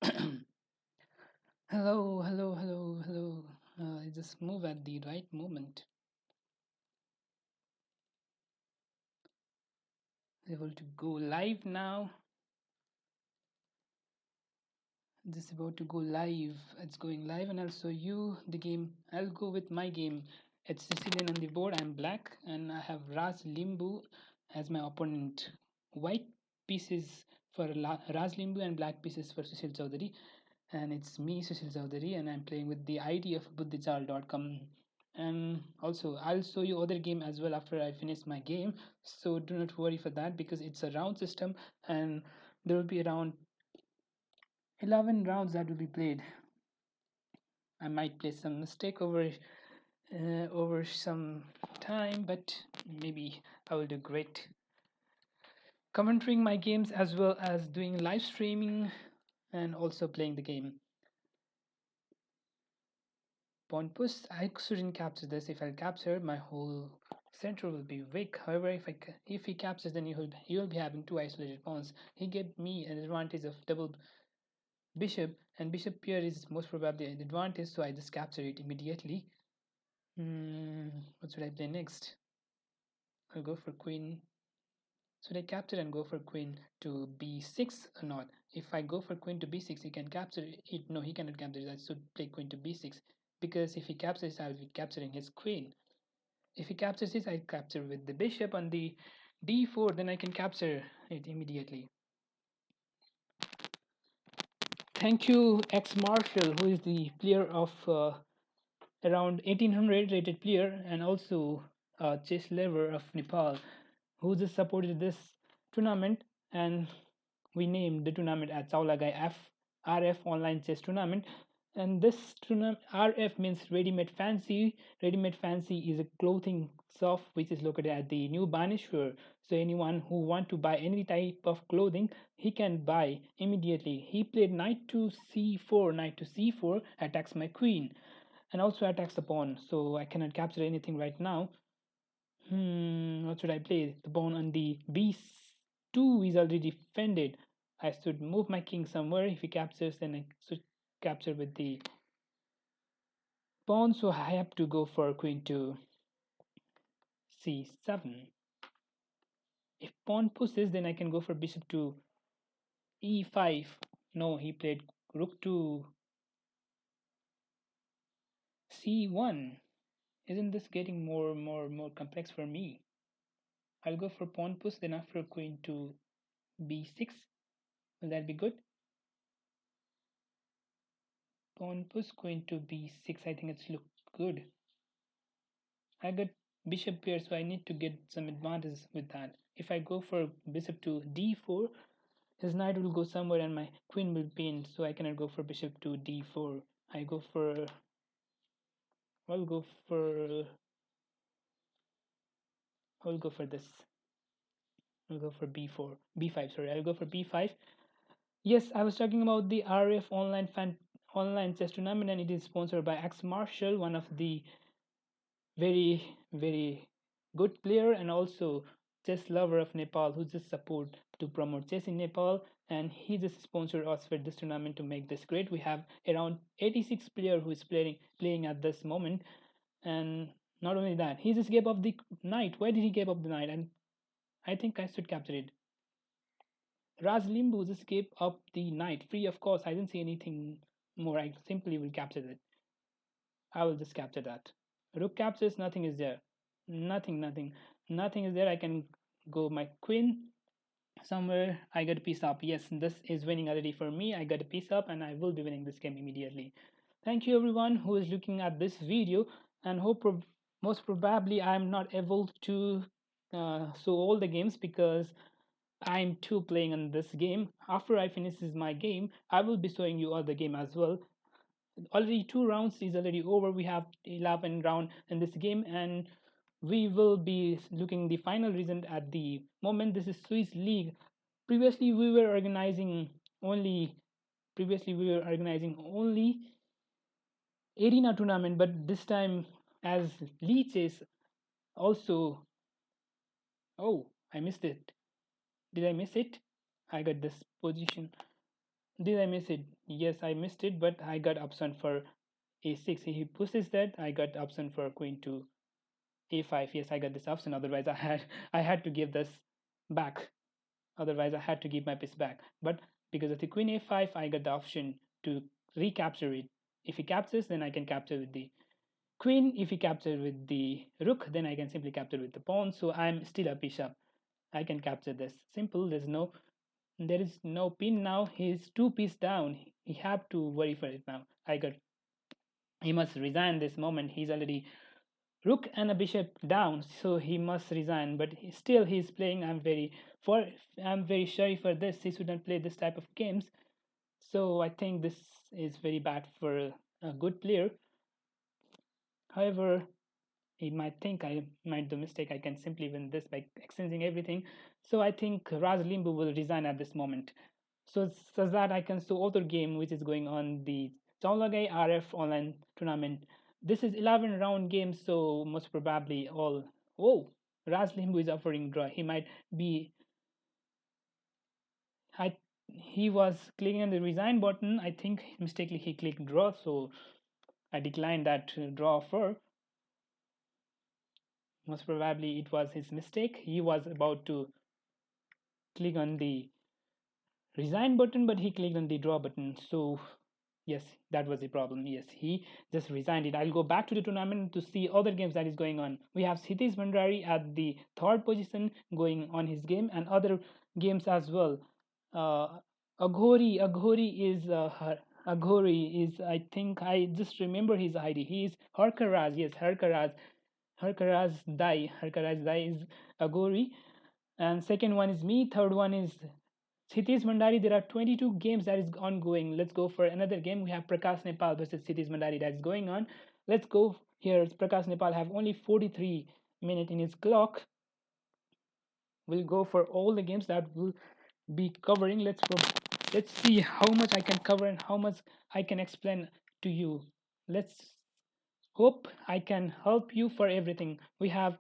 Hello, hello, hello, hello. I just move at the right moment. Able to go live now. Just about to go live. It's going live, and I'll show you the game. I'll go with my game. It's Sicilian on the board. I'm black, and I have Raz Limbu as my opponent. White pieces for Raz Limbu and black pieces for Sushil Chaudhary. And it's me, Sushil Chaudhary, and I'm playing with the ID of buddhichal.com. And also, I'll show you other game as well after I finish my game. So do not worry for that because it's a round system, and there will be around 11 rounds that will be played. I might play some mistake over some time, but maybe I will do great. Commentating my games as well as doing live streaming and also playing the game. Pawn push, I shouldn't capture this. If I capture, my whole center will be weak. However, if he captures, then he will be having two isolated pawns. He gave me an advantage of double bishop, and bishop pair is most probably an advantage, so I just capture it immediately. What should I play next? I'll go for queen. Should I capture and go for queen to b6 or not? If I go for queen to b6, he can capture it. No, he cannot capture it. I should play queen to b6 because if he captures, I'll be capturing his queen. If he captures this, I capture with the bishop on the d4, then I can capture it immediately. Thank you, Xmarshall, who is the player of around 1800 rated player and also a chess lover of Nepal, who just supported this tournament, and we named the tournament as Chaulagain RF Online Chess Tournament. And this tournament, RF means Readymade Fancy. Readymade Fancy is a clothing shop which is located at the new Baneshwor. So anyone who want to buy any type of clothing, he can buy immediately. He played knight to c4, knight to c4, attacks my queen, and also attacks the pawn. So I cannot capture anything right now. What should I play? The pawn on the b2 is already defended. I should move my king somewhere. If he captures, then I should capture with the pawn. So I have to go for queen to c7. If pawn pushes, then I can go for bishop to e5. No, he played rook to c1. Isn't this getting more complex for me? I'll go for pawn push, then after queen to b6. Will that be good? Pawn push queen to b6. I think it's look good. I got bishop pair, so I need to get some advantage with that. If I go for bishop to d4, his knight will go somewhere and my queen will pin, so I cannot go for bishop to d4. I'll go for I'll go for this. I'll go for b4, b5. Sorry, I'll go for b5. Yes, I was talking about the RF online chess tournament, and it is sponsored by Xmarshall, one of the very good player and also chess lover of Nepal, who just support to promote chess in Nepal, and he just sponsored us for this tournament to make this great. We have around 86 player who is playing at this moment, and not only that, he just gave up the knight. Why did he give up the knight? And I think I should capture it. Raz Limbu just gave up the knight free of course. I didn't see anything more. I simply will capture it. I will just capture that. Rook captures, nothing is there. Nothing is there. I can go my queen somewhere. I got a piece up. Yes, this is winning already for me. I got a piece up and I will be winning this game immediately. Thank you everyone who is looking at this video, and most probably I'm not able to show all the games because I'm too playing on this game. After I finish my game, I will be showing you all the game as well. Already two rounds is already over. We have 11 round in this game, and we will be looking the final result at the moment. This is Swiss League. Previously we were organizing only previously we were organizing only arena tournament, but this time as Lichess also. Oh, I missed it. Did I miss it? I got this position. Did I miss it? Yes, I missed it, but I got option for a6. He pushes that. I got option for queen to a5. Yes, I got this option. Otherwise, I had to give this back. Otherwise, I had to give my piece back. But because of the queen a5, I got the option to recapture it. If he captures, then I can capture with the queen. If he captures with the rook, then I can simply capture with the pawn. So I'm still a piece up. I can capture this. Simple. There is no pin now. He's two piece down. He have to worry for it now. He must resign this moment. He's already rook and a bishop down, so he must resign. But still, he's playing. I'm very sorry for this. He shouldn't play this type of games. So I think this is very bad for a good player. However, he might think I might do mistake. I can simply win this by exchanging everything. So I think Raj Limbu will resign at this moment. So such that I can show other game which is going on the Chaulagain RF online tournament. This is 11 round game, so most probably all. Oh, Raj Limbu is offering draw. He might be. I he was clicking on the resign button. I think mistakenly he clicked draw, so I declined that draw offer. Most probably it was his mistake. He was about to click on the resign button, but he clicked on the draw button. So yes, that was the problem. Yes, he just resigned it. I'll go back to the tournament to see other games that is going on. We have Sitish Bhandari at the third position going on his game and other games as well. Uh, Aghori is I think I just remember his ID. He is Harkaraz. Yes, Harkaraz Dai is Aghori, and second one is me. Third one is Sitish Mandari. There are 22 games that is ongoing. Let's go for another game. We have Prakash Nepal versus Sitish Mandari that is going on. Let's go here. Prakash Nepal have only 43 minutes in his clock. We'll go for all the games that will be covering. Let's see how much I can cover and how much I can explain to you. Let's hope I can help you for everything. We have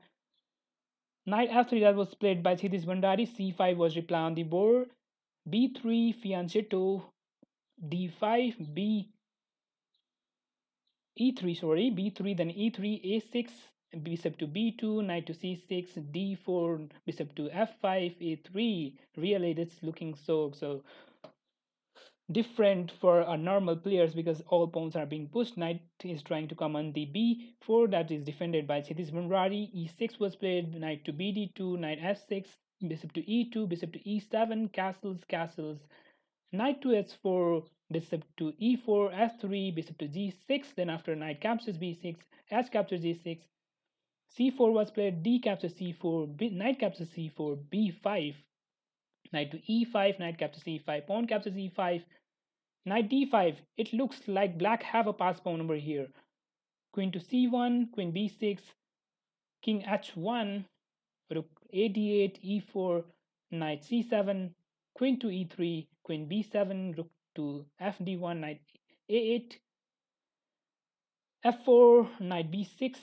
knight f3 that was played by Sitish Bhandari. c5 was reply on the board. b3 fianchetto. d5 b e3 sorry b3 then e3 a6 bishop to b2 knight to c6 d4 bishop to f5 a3. Really that's looking so different for our normal players because all pawns are being pushed. Knight is trying to come on the b4 that is defended by Sitish Bhandari. e6 was played, knight to bd2, knight f6, bishop to e2, bishop to e7, castles, knight to h4, bishop to e4, f3, bishop to g6. Then after knight captures b6, h captures g6, c4 was played, d captures c4, knight captures c4, b5, knight to e5, knight captures e5, pawn captures e5, knight d5. It looks like black have a pass pawn over here. Queen to c1, queen b6, king h1, rook a d8, e4, knight c7, queen to e3, queen b7, rook to fd1, knight a8, f4, knight b6,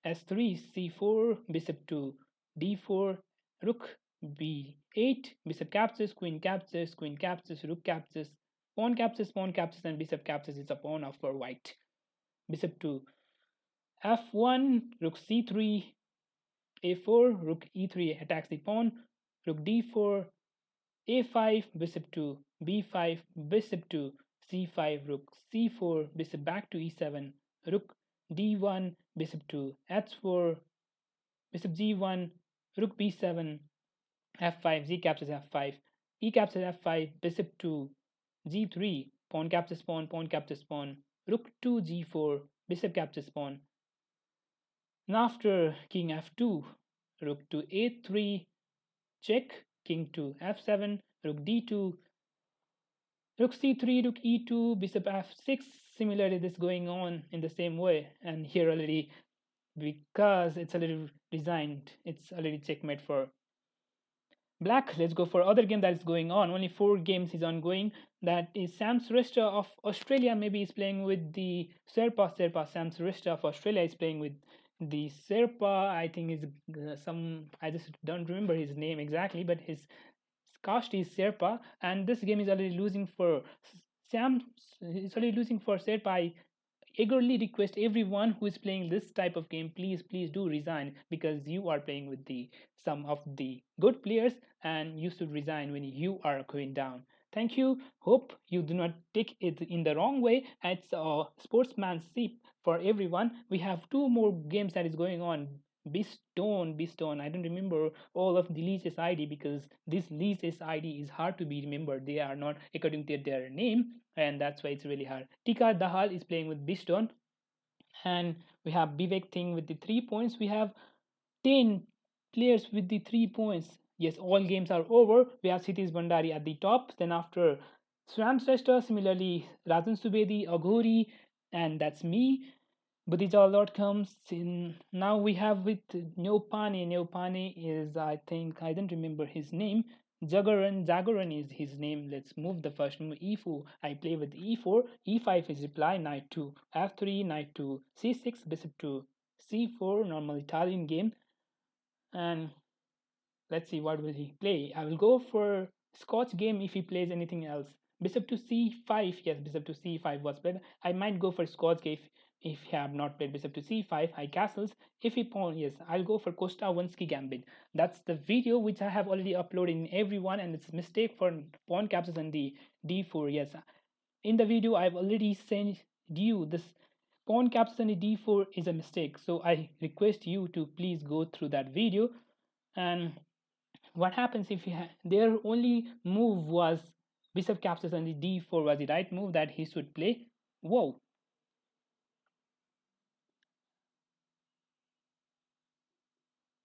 s3, c4, bishop to d4, rook b8, bishop captures, queen captures, rook captures, pawn captures, and bishop captures. It's a pawn of for white. Bishop to f1, rook c3, a4, rook e3 attacks the pawn, rook d4, a5, bishop to b5, bishop to c5, rook c4, bishop back to e7, rook d1, bishop to h4, bishop g1, rook b7, f5, z captures f5, e captures f5, bishop to g3, pawn captures pawn, rook to g4, bishop captures pawn. And after king f2, rook to a3, check, king to f7, rook d2, rook c3, rook e2, bishop f6. Similarly, this going on in the same way. And here already, because it's already resigned, it's already checkmate for black. Let's go for other game that is going on. Only 4 games is ongoing. That is Sam Shrestha of Australia. Maybe is playing with the Sherpa. Sam Shrestha of Australia is playing with the Sherpa. I think is some. I just don't remember his name exactly, but his caste is Sherpa, and this game is already losing for Sam. It's already losing for Sherpa. I eagerly request everyone who is playing this type of game, please do resign, because you are playing with the some of the good players, and you should resign when you are going down. Thank you. Hope you do not take it in the wrong way. It's a sportsmanship for everyone. We have two more games that is going on. Beastone. I don't remember all of the Lichess ID, because this Lichess ID is hard to be remembered. They are not according to their name, and that's why it's really hard. Tika Dahal is playing with Beastone, and we have Vivek Thing with the 3 points. We have 10 players with the 3 points. Yes, all games are over. We have Sitish Bandari at the top. Then after Swam Shrestha, similarly Rajan Subedi, Aghori, and that's me. Budija Lord comes in. Now we have with Neopane. Neopane is, I think, I don't remember his name. Jagaran is his name. Let's move the first move. E4. I play with E4. E5 is reply. Knight 2. F3. Knight 2. C6. Bishop 2. C4. Normal Italian game. And let's see what will he play. I will go for Scotch game if he plays anything else. Bishop to c5. Yes, bishop to c5 was played. I might go for Scotch game if he have not played bishop to c5. High castles. If he pawn, yes, I'll go for Kostawansky gambit. That's the video which I have already uploaded in everyone, and it's a mistake for pawn captures and the d4. Yes, in the video I've already sent you this pawn captures and the d4 is a mistake. So I request you to please go through that video. And what happens if their only move was bishop captures and the d4 was the right move that he should play. Whoa,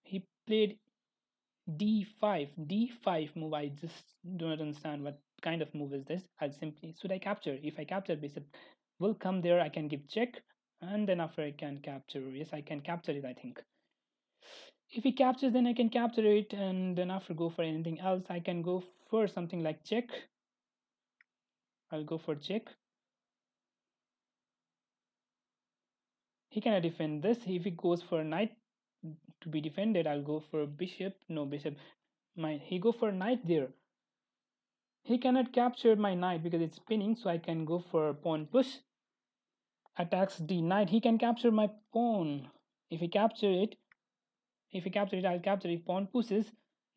he played d5 move. I just do not understand what kind of move is this. I'll simply, should I capture? If I capture, bishop will come there. I can give check, and then after I can capture. Yes, I can capture it, I think. If he captures, then I can capture it, and then after go for anything else. I can go for something like check. I'll go for check. He cannot defend this. If he goes for knight to be defended, I'll go for bishop. No, bishop. He go for knight there. He cannot capture my knight because it's spinning, so I can go for pawn push. Attacks the knight. He can capture my pawn. If he capture it, I'll capture it. Pawn pushes,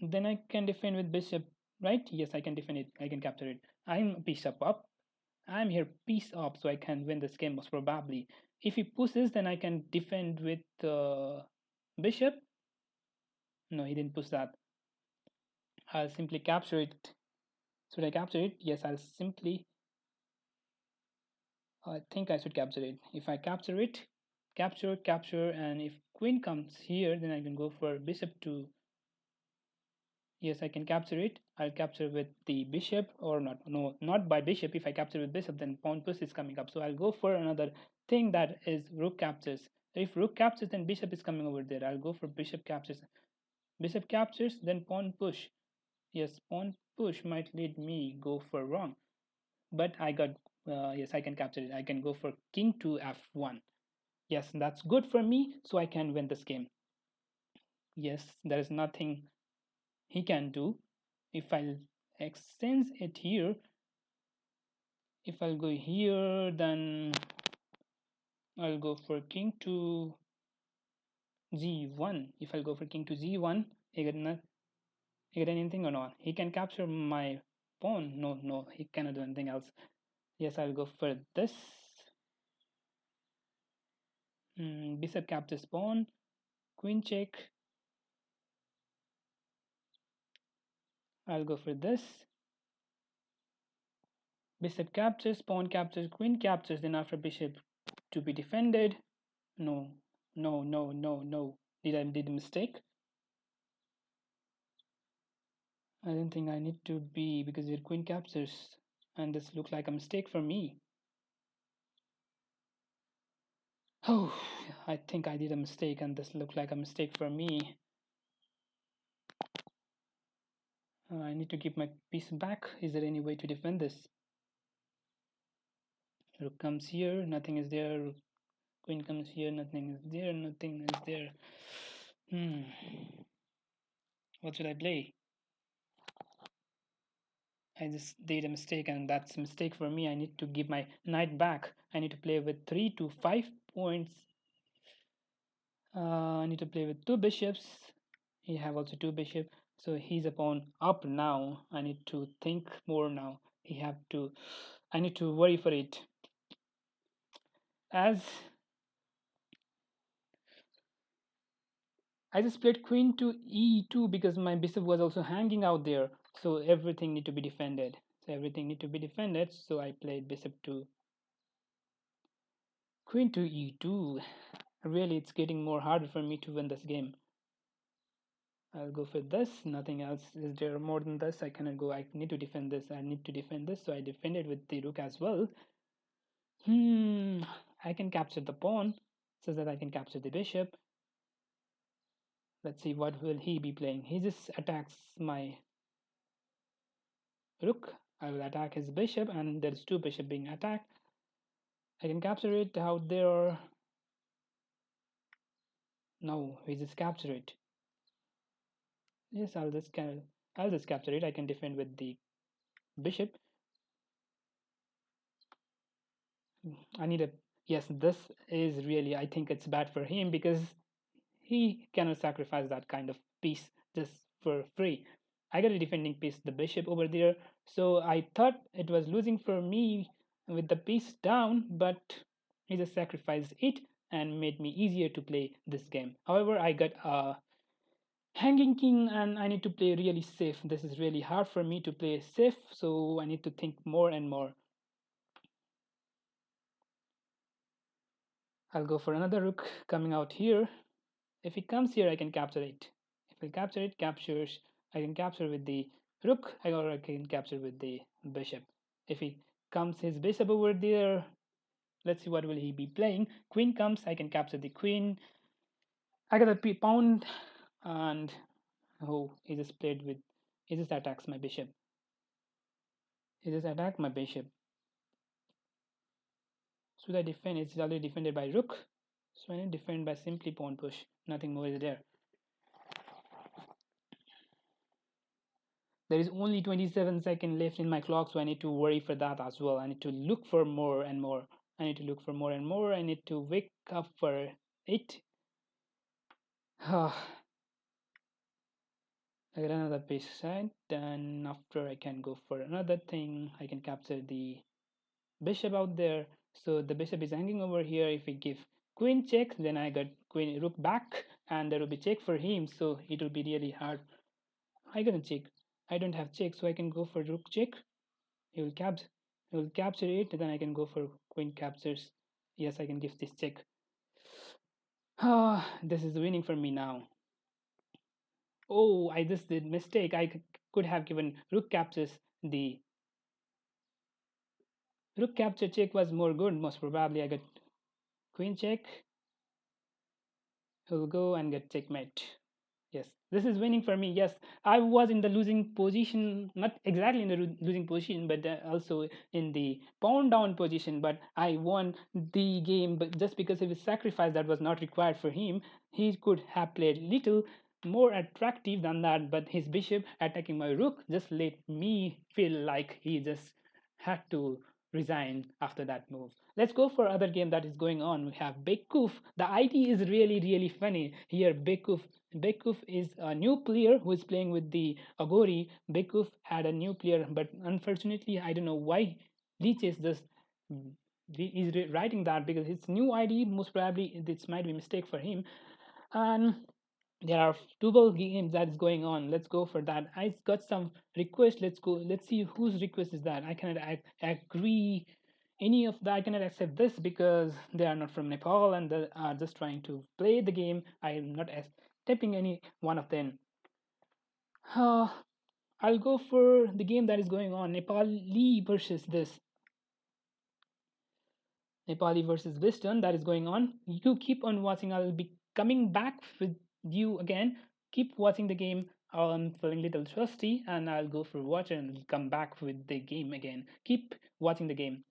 then I can defend with bishop. Right? Yes, I can defend it. I can capture it. I'm bishop up. I'm here piece up, so I can win this game most probably. If he pushes, then I can defend with bishop. No, he didn't push that. I'll simply capture it. Should I capture it? Yes, I'll simply. I think I should capture it. If I capture it, capture, and if queen comes here, then I can go for bishop to. Yes, I can capture it. I'll capture with the bishop or not. No, not by bishop. If I capture with bishop, then pawn push is coming up. So I'll go for another thing that is rook captures. If rook captures, then bishop is coming over there. I'll go for bishop captures. Bishop captures, then pawn push. Yes, pawn push might lead me go for wrong. But I got, yes, I can capture it. I can go for king to f1. Yes, that's good for me, so I can win this game. Yes, there is nothing he can do. If I'll extend it here, if I'll go here, then I'll go for king to g1. If I'll go for king to g1, he get anything or not? He can capture my pawn. No, he cannot do anything else. Yes, I'll go for this. Bishop captures pawn. Queen check. I'll go for this. Bishop captures, pawn captures, queen captures, then after bishop to be defended. No. Did a mistake? I don't think I need to be, because your queen captures, and this looks like a mistake for me. Oh, I think I did a mistake, and this looked like a mistake for me. I need to give my piece back. Is there any way to defend this? Rook comes here, nothing is there. Queen comes here, nothing is there. Nothing is there. What should I play? I just did a mistake, and that's a mistake for me. I need to give my knight back. I need to play with 3 to 5 points. I need to play with two bishops. He have also two bishops, so he's a pawn up now. I need to think more now. He have to. I need to worry for it. As I just played queen to e2 because my bishop was also hanging out there, so everything need to be defended. So I played bishop to queen to e2. Really, it's getting more harder for me to win this game. I'll go for this. Nothing else is there more than this. I cannot go. I need to defend this. I need to defend this. So I defended with the rook as well. I can capture the pawn so that I can capture the bishop. Let's see what will he be playing. He just attacks my rook. I will attack his bishop, and there's two bishop being attacked. I can capture it out there. No, we just capture it. Yes, I'll just capture it. I can defend with the bishop. I need a yes. This is really, I think it's bad for him because he cannot sacrifice that kind of piece just for free. I got a defending piece, the bishop over there. So I thought it was losing for me with the piece down, but he just sacrificed it and made me easier to play this game. However, I got a hanging king and I need to play really safe. This is really hard for me to play safe, so I need to think more and more. I'll go for another rook coming out here. If he comes here, I can capture it. If I capture it, captures. I can capture with the rook, or I can capture with the bishop. If he comes his bishop over there, let's see what will he be playing. Queen comes, I can capture the queen. I got a pawn, and oh, he just played with. He just attacks my bishop. He just attacked my bishop. Should I defend? It's already defended by rook. So I need to defend by simply pawn push. Nothing more is there. There is only 27 seconds left in my clock, so I need to worry for that as well. I need to look for more and more. I need to look for more and more. I need to wake up for it. I got another piece side. Then after I can go for another thing. I can capture the bishop out there. So the bishop is hanging over here. If we give queen check, then I got queen rook back, and there will be check for him. So it will be really hard. I gonna check. I don't have check, so I can go for rook check. He will capture. He will capture it. Then I can go for queen captures. Yes, I can give this check. This is winning for me now. Oh, I just did mistake. I could have given rook captures. The rook capture check was more good. Most probably, I got queen check. He'll go and get checkmate. Yes, this is winning for me. Yes, I was in the losing position, not exactly in the losing position, but also in the pawn down position. But I won the game, but just because of his sacrifice that was not required for him, he could have played little more attractive than that. But his bishop attacking my rook just let me feel like he just had to resign after that move. Let's go for other game that is going on. We have Bekuf. The ID is really funny here. Bekuf is a new player who is playing with the Agori. Bekuf had a new player, but unfortunately, I don't know why Lichess just is writing that because it's new ID. Most probably, this might be a mistake for him. And there are double games that is going on. Let's go for that. I got some requests. Let's go. Let's see whose request is that. I cannot agree any of that. I cannot accept this because they are not from Nepal and they are just trying to play the game. I am not accepting any one of them. I'll go for the game that is going on. Nepali versus Western that is going on. You keep on watching. I will be coming back with you again. Keep watching the game. I'm feeling a little thirsty and I'll go for water and come back with the game again. Keep watching the game.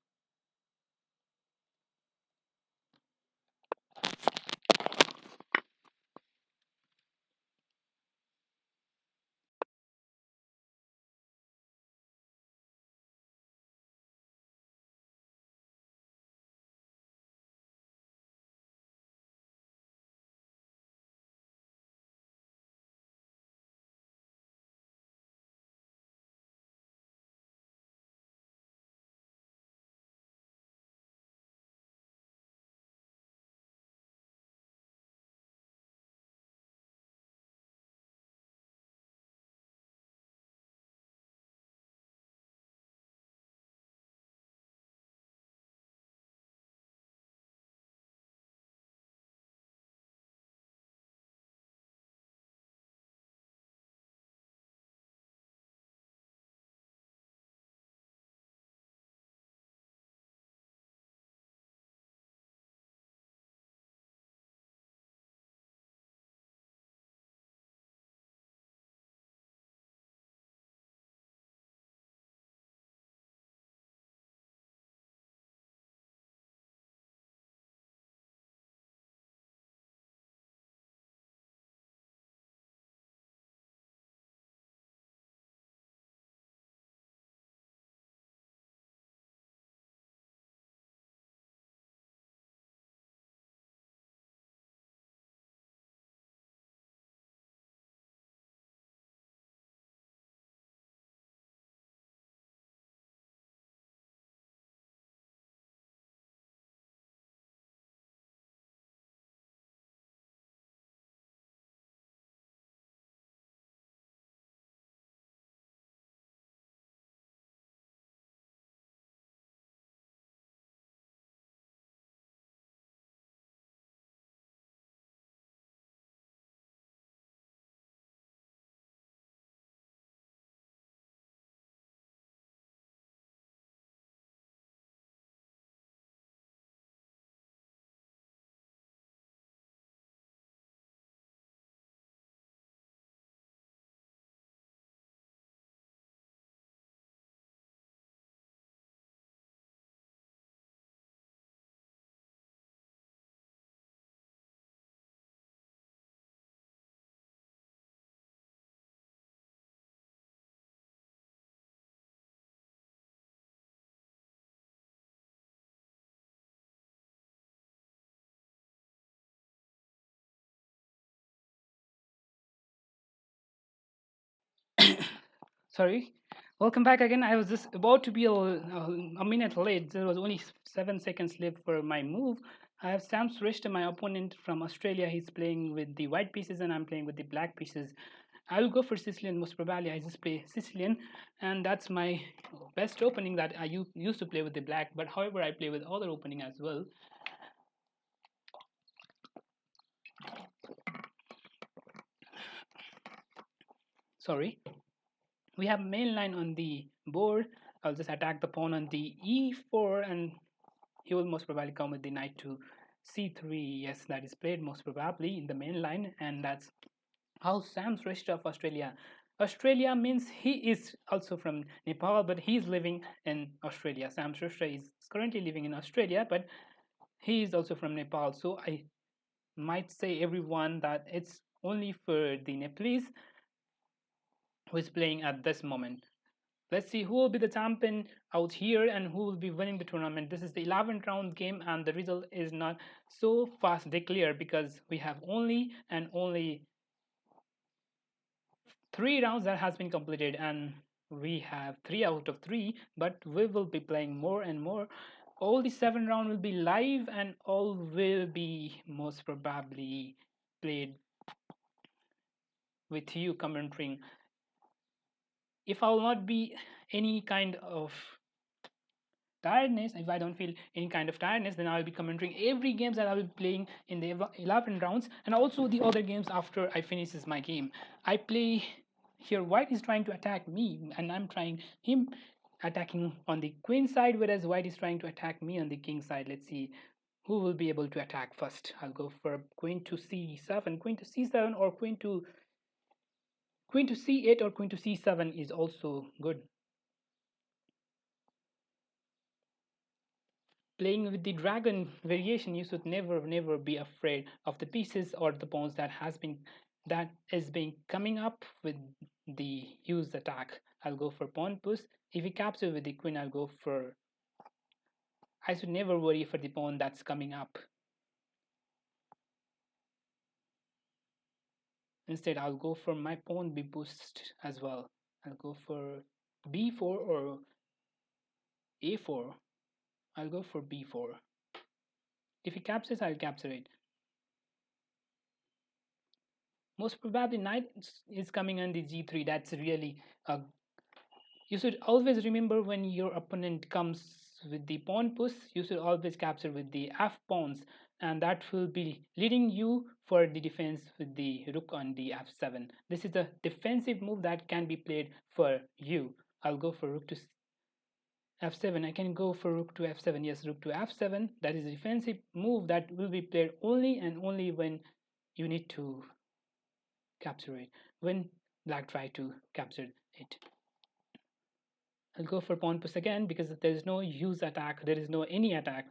Sorry. Welcome back again. I was just about to be a minute late. There was only 7 seconds left for my move. I have Sam Srishta, my opponent from Australia. He's playing with the white pieces, and I'm playing with the black pieces. I will go for Sicilian. Most probably, I just play Sicilian, and that's my best opening that I used to play with the black. But however, I play with other opening as well. Sorry. We have main line on the board. I'll just attack the pawn on the e4, and he will most probably come with the knight to c3. Yes, that is played most probably in the main line, and that's how Sam Srishta of Australia. Australia means he is also from Nepal, but he's living in Australia. Sam Srishta is currently living in Australia, but he is also from Nepal. So I might say everyone that it's only for the Nepalese who is playing at this moment. Let's see who will be the champion out here and who will be winning the tournament. This is the 11th round game, and the result is not so fast declared because we have only 3 rounds that has been completed, and we have 3 out of 3, but we will be playing more and more. All the 7 rounds will be live, and all will be most probably played with you commenting. If I'll not be any kind of tiredness, if I don't feel any kind of tiredness, then I'll be commenting every games that I will be playing in the 11 rounds, and also the other games after I finishes my game. I play here. White is trying to attack me, and I'm trying him attacking on the queen side, whereas white is trying to attack me on the king side. Let's see who will be able to attack first. I'll go for queen to c7, queen to c7, or queen to c8, or queen to c7 is also good. Playing with the dragon variation, you should never be afraid of the pieces or the pawns that is being coming up with the use attack. I'll go for pawn push. If he captures with the queen, I'll go for. I should never worry for the pawn that's coming up. Instead, I'll go for my pawn be pushed as well. I'll go for b4 or a4. I'll go for b4. If he captures, I'll capture it. Most probably knight is coming on the g3. That's really a. You should always remember when your opponent comes with the pawn push, you should always capture with the f pawns, and that will be leading you for the defense with the rook on the f7. This is a defensive move that can be played for you. I'll go for rook to f7. I can go for rook to f7. Yes, rook to f7. That is a defensive move that will be played only and only when you need to capture it, when black try to capture it. I'll go for pawn push again because there is no use attack. There is no any attack.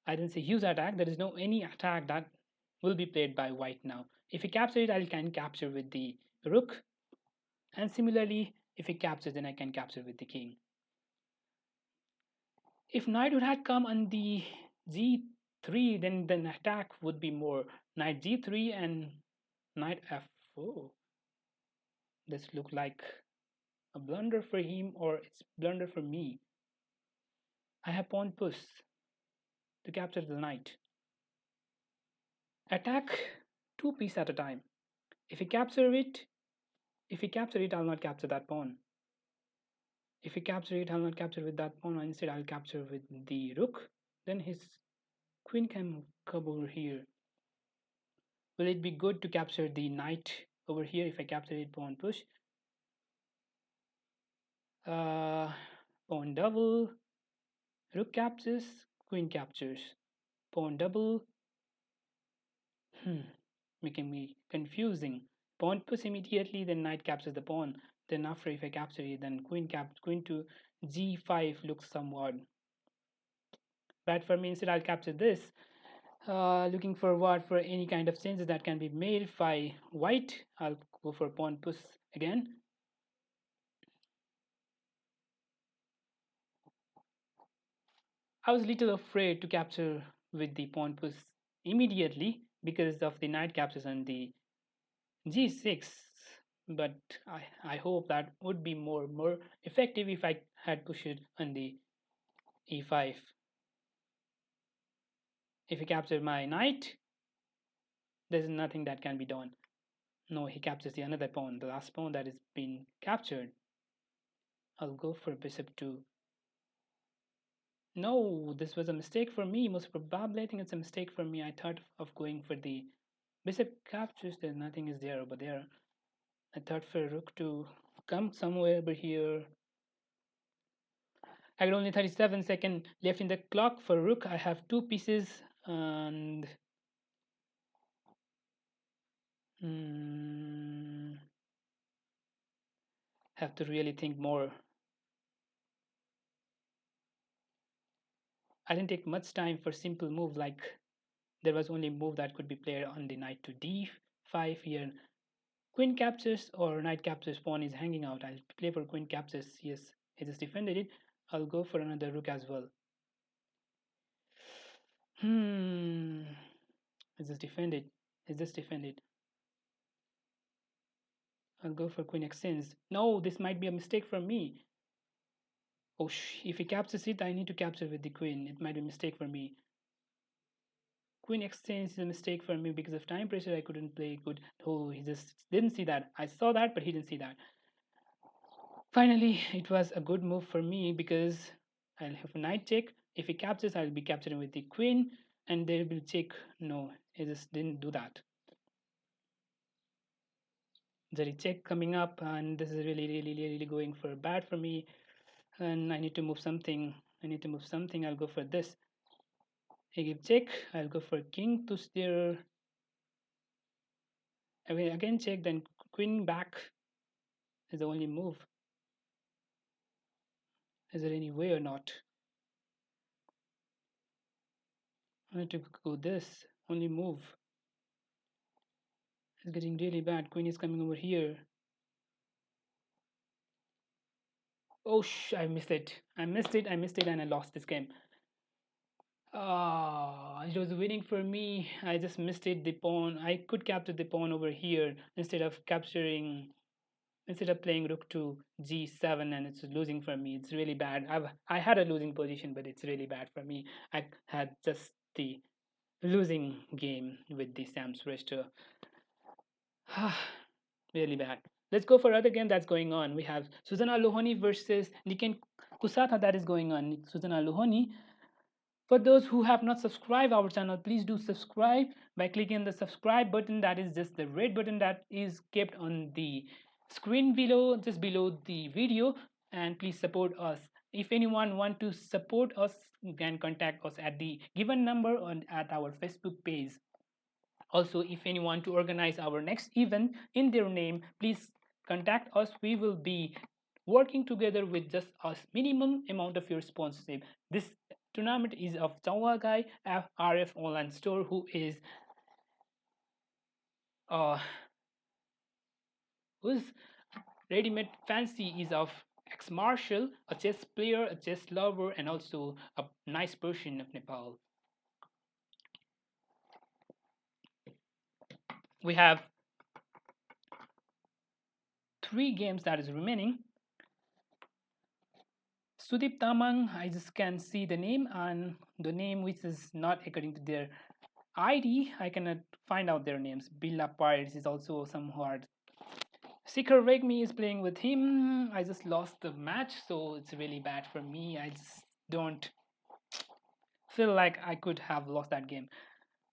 I didn't say use attack. There is no any attack that will be played by white now. If he captures it, I can capture with the rook. And similarly, if he captures, then I can capture with the king. If knight would have come on the g3, then the attack would be more. Knight g3 and knight f4. This look like a blunder for him, or it's blunder for me. I have pawn push to capture the knight. Attack 2 pieces at a time. If he capture it, I'll not capture that pawn. If he capture it, I'll not capture with that pawn. Instead, I'll capture with the rook. Then his queen can come over here. Will it be good to capture the knight over here if I capture it pawn push? Pawn double, rook captures, queen captures, pawn double. Making me confusing. Pawn push immediately, then knight captures the pawn. Then after, if I capture it, then queen to g5 looks somewhat bad for me. Instead, I'll capture this. Looking forward for any kind of changes that can be made by white. I'll go for pawn push again. I was a little afraid to capture with the pawn push immediately because of the knight captures on the g6. but I hope that would be more effective if I had pushed it on the e5. If he captured my knight, there's nothing that can be done. No, he captures the another pawn, the last pawn that is being captured. I'll go for bishop 2. No, this was a mistake for me. Most probably, I think it's a mistake for me. I thought of going for the bishop captures. There, nothing is there over there. I thought for rook to come somewhere over here. I got only 37 seconds left in the clock for rook. I have two pieces and have to really think more. I didn't take much time for simple move, like there was only move that could be played on the knight to d5 here. Queen captures or knight captures, pawn is hanging out. I'll play for queen captures. Yes, he just defended it. I'll go for another rook as well. Is this defended? Is this defended? I'll go for queen exchange. No, this might be a mistake for me. Oh, if he captures it, I need to capture with the queen. It might be a mistake for me. Queen exchange is a mistake for me because of time pressure. I couldn't play good. Oh, he just didn't see that. I saw that, but he didn't see that. Finally, it was a good move for me because I'll have a knight check. If he captures, I'll be capturing with the queen, and they will check. No, he just didn't do that. There is check coming up, and this is really going for bad for me. And I need to move something. I'll go for this. He give check. I'll go for king to steer. I will again check. Then queen back is the only move. Is there any way or not? I need to go this. Only move. It's getting really bad. Queen is coming over here. Oh, I missed it. I missed it, and I lost this game. It was winning for me. I just missed it. The pawn. I could capture the pawn over here instead of playing rook to g7, and it's losing for me. It's really bad. I had a losing position, but it's really bad for me. I had just the losing game with the Sam Shrestha. Really bad. Let's go for other game that's going on. We have Susanna Lohoni versus Niken Kusata that is going on. Susanna Lohoni. For those who have not subscribed our channel, please do subscribe by clicking the subscribe button. That is just the red button that is kept on the screen below, just below the video. And please support us. If anyone want to support us, you can contact us at the given number on at our Facebook page. Also, if anyone want to organize our next event in their name, please contact us. We will be working together with just a minimum amount of your sponsorship. This tournament is of Chaulagain RF online store, whose Readymade Fancy is of Xmarshall, a chess player, a chess lover, and also a nice person of Nepal. We have 3 games that is remaining. Sudip Tamang, I just can see the name, and the name which is not according to their ID, I cannot find out their names. Billa Pirates is also some hard. Sikhar Regmi is playing with him. I just lost the match, so it's really bad for me. I just don't feel like I could have lost that game.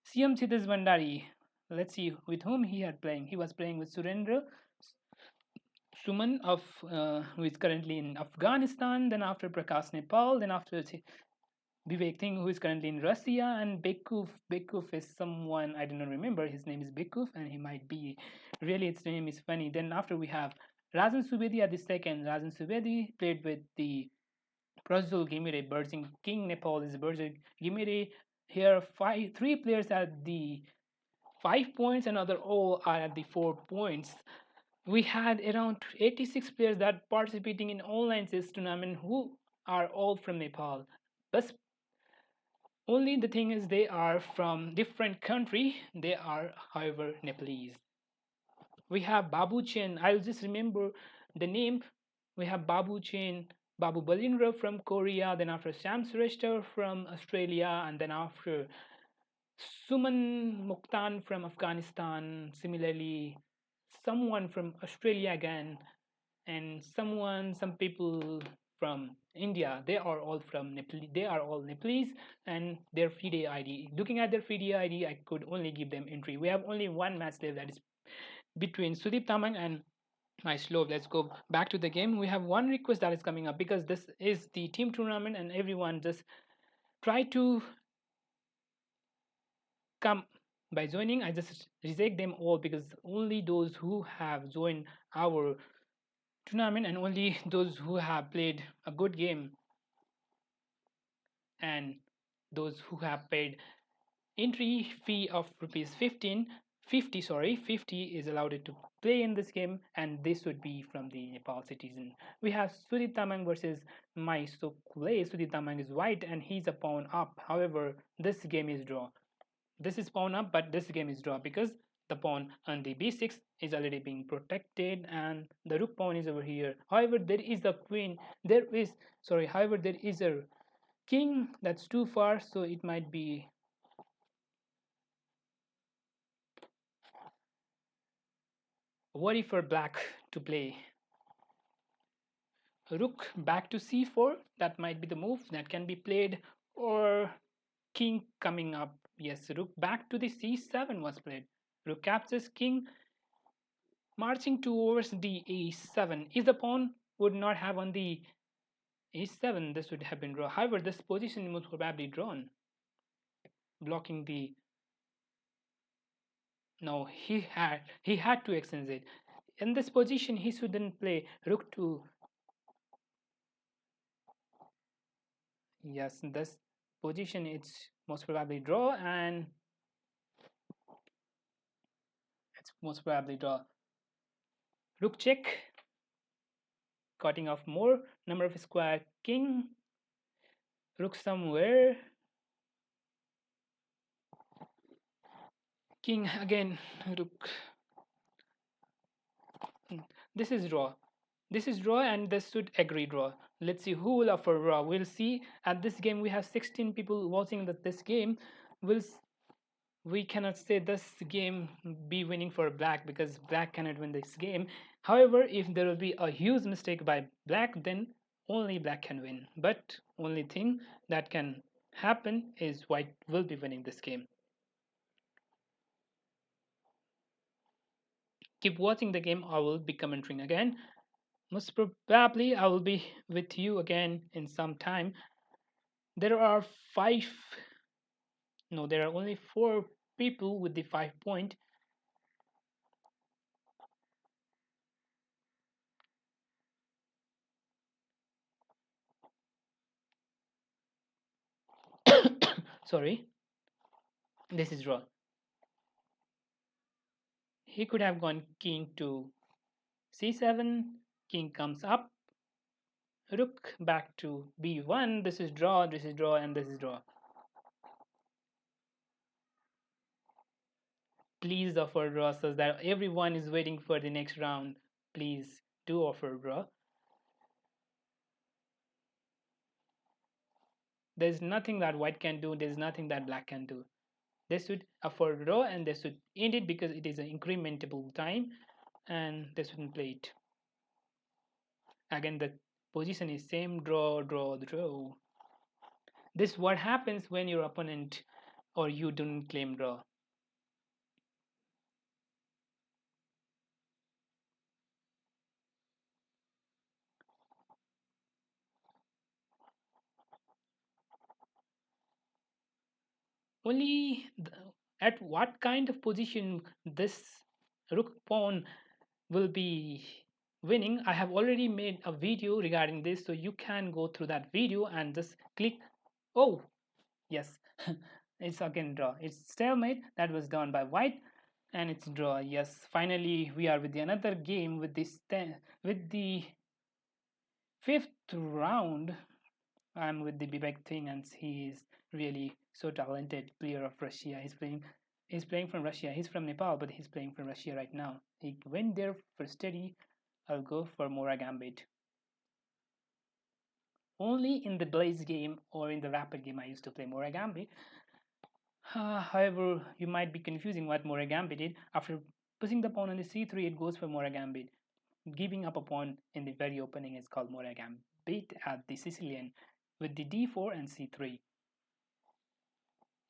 CM Chitish Bandari, let's see with whom he had playing. He was playing with Surendra Suman of who is currently in Afghanistan. Then after Prakash Nepal. Then after Vivek Singh, who is currently in Russia, and Bekuf. Bekuf is someone I do not remember. His name is Bekuf, and he might be really his name is funny. Then after we have Rajan Subedi at the second. Rajan Subedi played with the Prajul Gimire, Burjing King Nepal is Burjing Gimire. Here, 3 players at the 5 points, and other all are at the 4 points. We had around 86 players that participating in online chess tournament who are all from Nepal. But only the thing is they are from different country. They are, however, Nepalese. We have Babu Chen. I'll just remember the name. We have Babu Chen, Babu Balindra from Korea, then after Sam Shrestha from Australia, and then after Suman Mokhtar from Afghanistan. Similarly, someone from Australia again, and some people from India. They are all from Nepal. They are all Nepalese, and their FIDE ID. Looking at their FIDE ID, I could only give them entry. We have only one match left, that is between Sudeep Tamang and my slow. Let's go back to the game. We have one request that is coming up because this is the team tournament, and everyone just try to come by joining. I just reject them all because only those who have joined our tournament and only those who have played a good game and those who have paid entry fee of rupees 50 is allowed to play in this game, and this would be from the Nepal citizen. We have Sudip Tamang versus my Sokule. Sudip Tamang is white and he's a pawn up. However, this game is draw. This is pawn up, but this game is draw because the pawn on the b6 is already being protected and the rook pawn is over here. However, there is a queen. However, there is a king that's too far, so it might be worry for black to play. Rook back to c4, that might be the move that can be played, or king coming up. Yes, rook back to the c7 was played. Rook captures king, marching towards the a7. If the pawn would not have on the a7, this would have been drawn. However, this position was probably drawn, blocking the. No, he had to exchange it. In this position, he shouldn't play rook to. Yes, this position it's most probably draw, and it's most probably draw. Rook check, cutting off more number of square. King, rook somewhere. King again, rook. This is draw. This is draw, and this should agree draw. Let's see who will offer draw. We'll see. At this game, we have 16 people watching this game. We'll we cannot say this game be winning for black because black cannot win this game. However, if there will be a huge mistake by black, then only black can win. But only thing that can happen is white will be winning this game. Keep watching the game. I will be commenting again. Most probably I will be with you again in some time. There are there are only 4 people with the 5 point. Sorry, this is draw. He could have gone king to c7, king comes up, rook back to b1. This is draw, and this is draw. Please offer draw so that everyone is waiting for the next round. Please do offer draw. There's nothing that white can do, there's nothing that black can do. They should offer draw and they should end it because it is an incrementable time, and they shouldn't play it. Again, the position is same, draw, draw, draw. This what happens when your opponent or you don't claim draw. Only at what kind of position this rook pawn will be winning, I have already made a video regarding this, so you can go through that video and just click. Oh yes, it's again draw. It's stalemate that was done by white, and it's draw. Yes, finally we are with the another game with this with the 5th round. I'm with the Bibek thing, and he is really so talented player of Russia. He's playing He's playing from Russia. He's from Nepal, but he's playing from Russia right now. He went there for study. I'll go for Mora Gambit. Only in the Blaze game or in the Rapid game I used to play Mora Gambit. However, you might be confusing what Mora Gambit did. After pushing the pawn on the c3, it goes for Mora Gambit. Giving up a pawn in the very opening is called Mora Gambit at the Sicilian with the d4 and c3.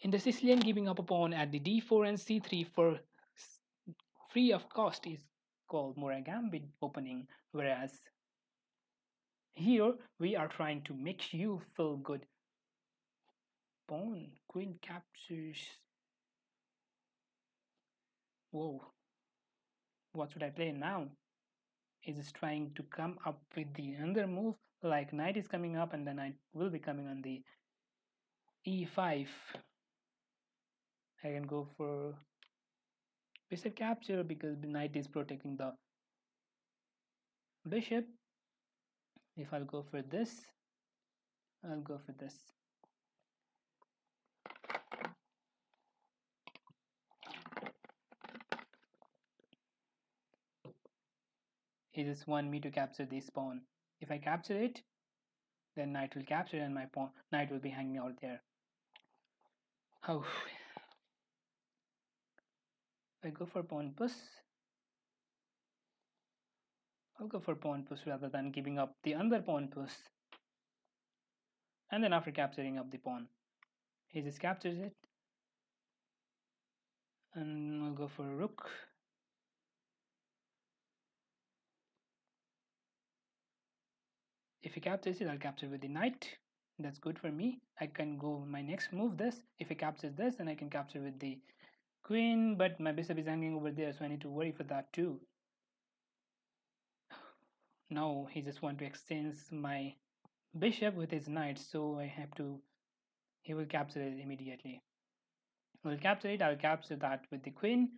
In the Sicilian, giving up a pawn at the d4 and c3 for free of cost is called Mora Gambit opening, whereas here we are trying to make you feel good. Pawn, queen captures. Whoa, what should I play now? Is trying to come up with the other move, like knight is coming up and the knight will be coming on the e5. I can go for bishop capture because the knight is protecting the bishop. If I'll go for this, I'll go for this. He just want me to capture this pawn. If I capture it, then knight will capture and my pawn knight will be hanging out there. Oh, I go for pawn push. I'll go for pawn push rather than giving up the other pawn push. And then after capturing up the pawn, he just captures it. And I'll go for a rook. If he captures it, I'll capture with the knight. That's good for me. I can go my next move this. If he captures this, then I can capture with the queen, but my bishop is hanging over there, so I need to worry for that too. Now he just want to exchange my bishop with his knight, so I have to, he will capture it immediately. We'll capture it, I'll capture that with the queen.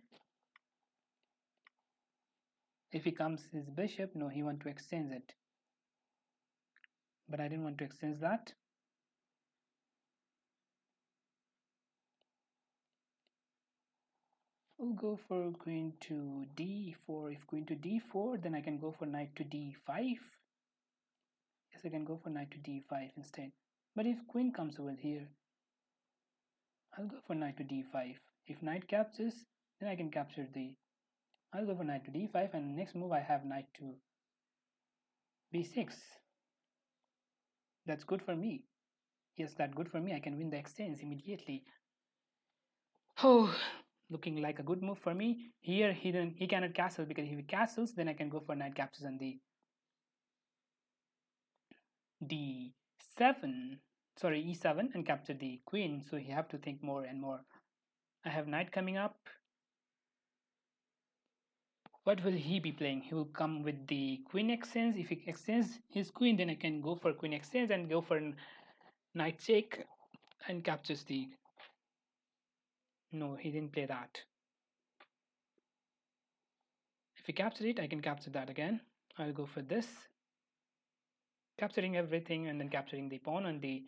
If he comes his bishop, no, he want to exchange it. But I didn't want to exchange that. We'll go for queen to d4. If queen to d4, then I can go for knight to d5. Yes, I can go for knight to d5 instead. But if queen comes over here, I'll go for knight to d5. If knight captures, then I can capture the... I'll go for knight to d5, and next move I have knight to b6. That's good for me. Yes, that's good for me. I can win the exchange immediately. Oh, looking like a good move for me. Here he cannot castle, because if he castles, then I can go for knight captures on the d7, sorry, e7, and capture the queen. So you have to think more and more. I have knight coming up. What will he be playing? He will come with the queen exchange. If he exchanges his queen, then I can go for queen exchange and go for knight check and captures the... No, he didn't play that. If he captures it, I can capture that again. I'll go for this. Capturing everything and then capturing the pawn on the...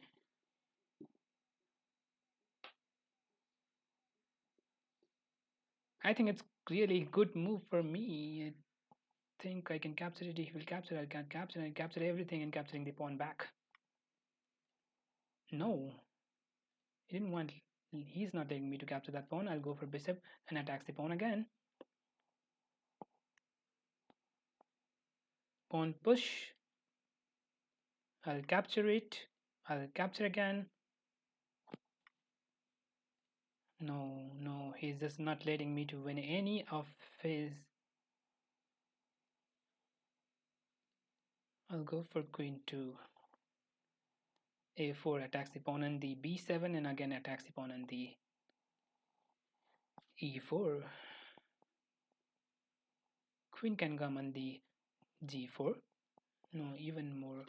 I think it's really good move for me. I think I can capture it. He will capture, I can't capture, and capture everything and capturing the pawn back. No, he didn't want... He's not taking me to capture that pawn. I'll go for bishop and attacks the pawn again. Pawn push. I'll capture it. I'll capture again. No, he's just not letting me to win any of his... I'll go for queen to a4, attacks the pawn on the b7, and again attacks the pawn on the e4. Queen can come on the g4. No, even more.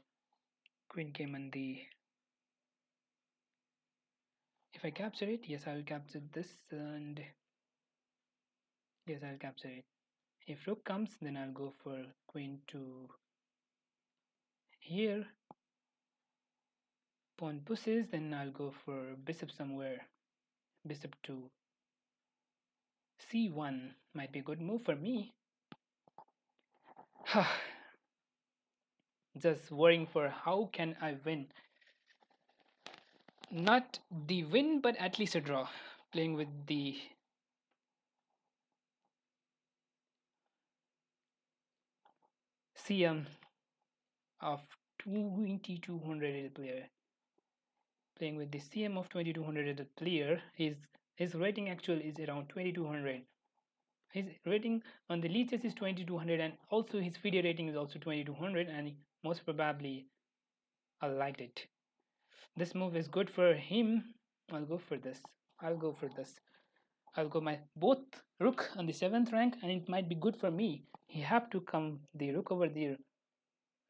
Queen came on the... If I capture it, yes, I will capture this, and yes, I'll capture it. If rook comes, then I'll go for queen to here. Pawn pushes, then I'll go for bishop somewhere. Bishop to C1 might be a good move for me. Just worrying for how can I win. Not the win, but at least a draw. Playing with the CM of 2200 player. Playing with the CM of 2200 player. His rating actual is around 2200. His rating on the Lichess is 2200, and also his FIDE rating is also 2200, and most probably I liked it. This move is good for him. I'll go for this. I'll go for this. I'll go my both rook on the 7th rank, and it might be good for me. He have to come the rook over there.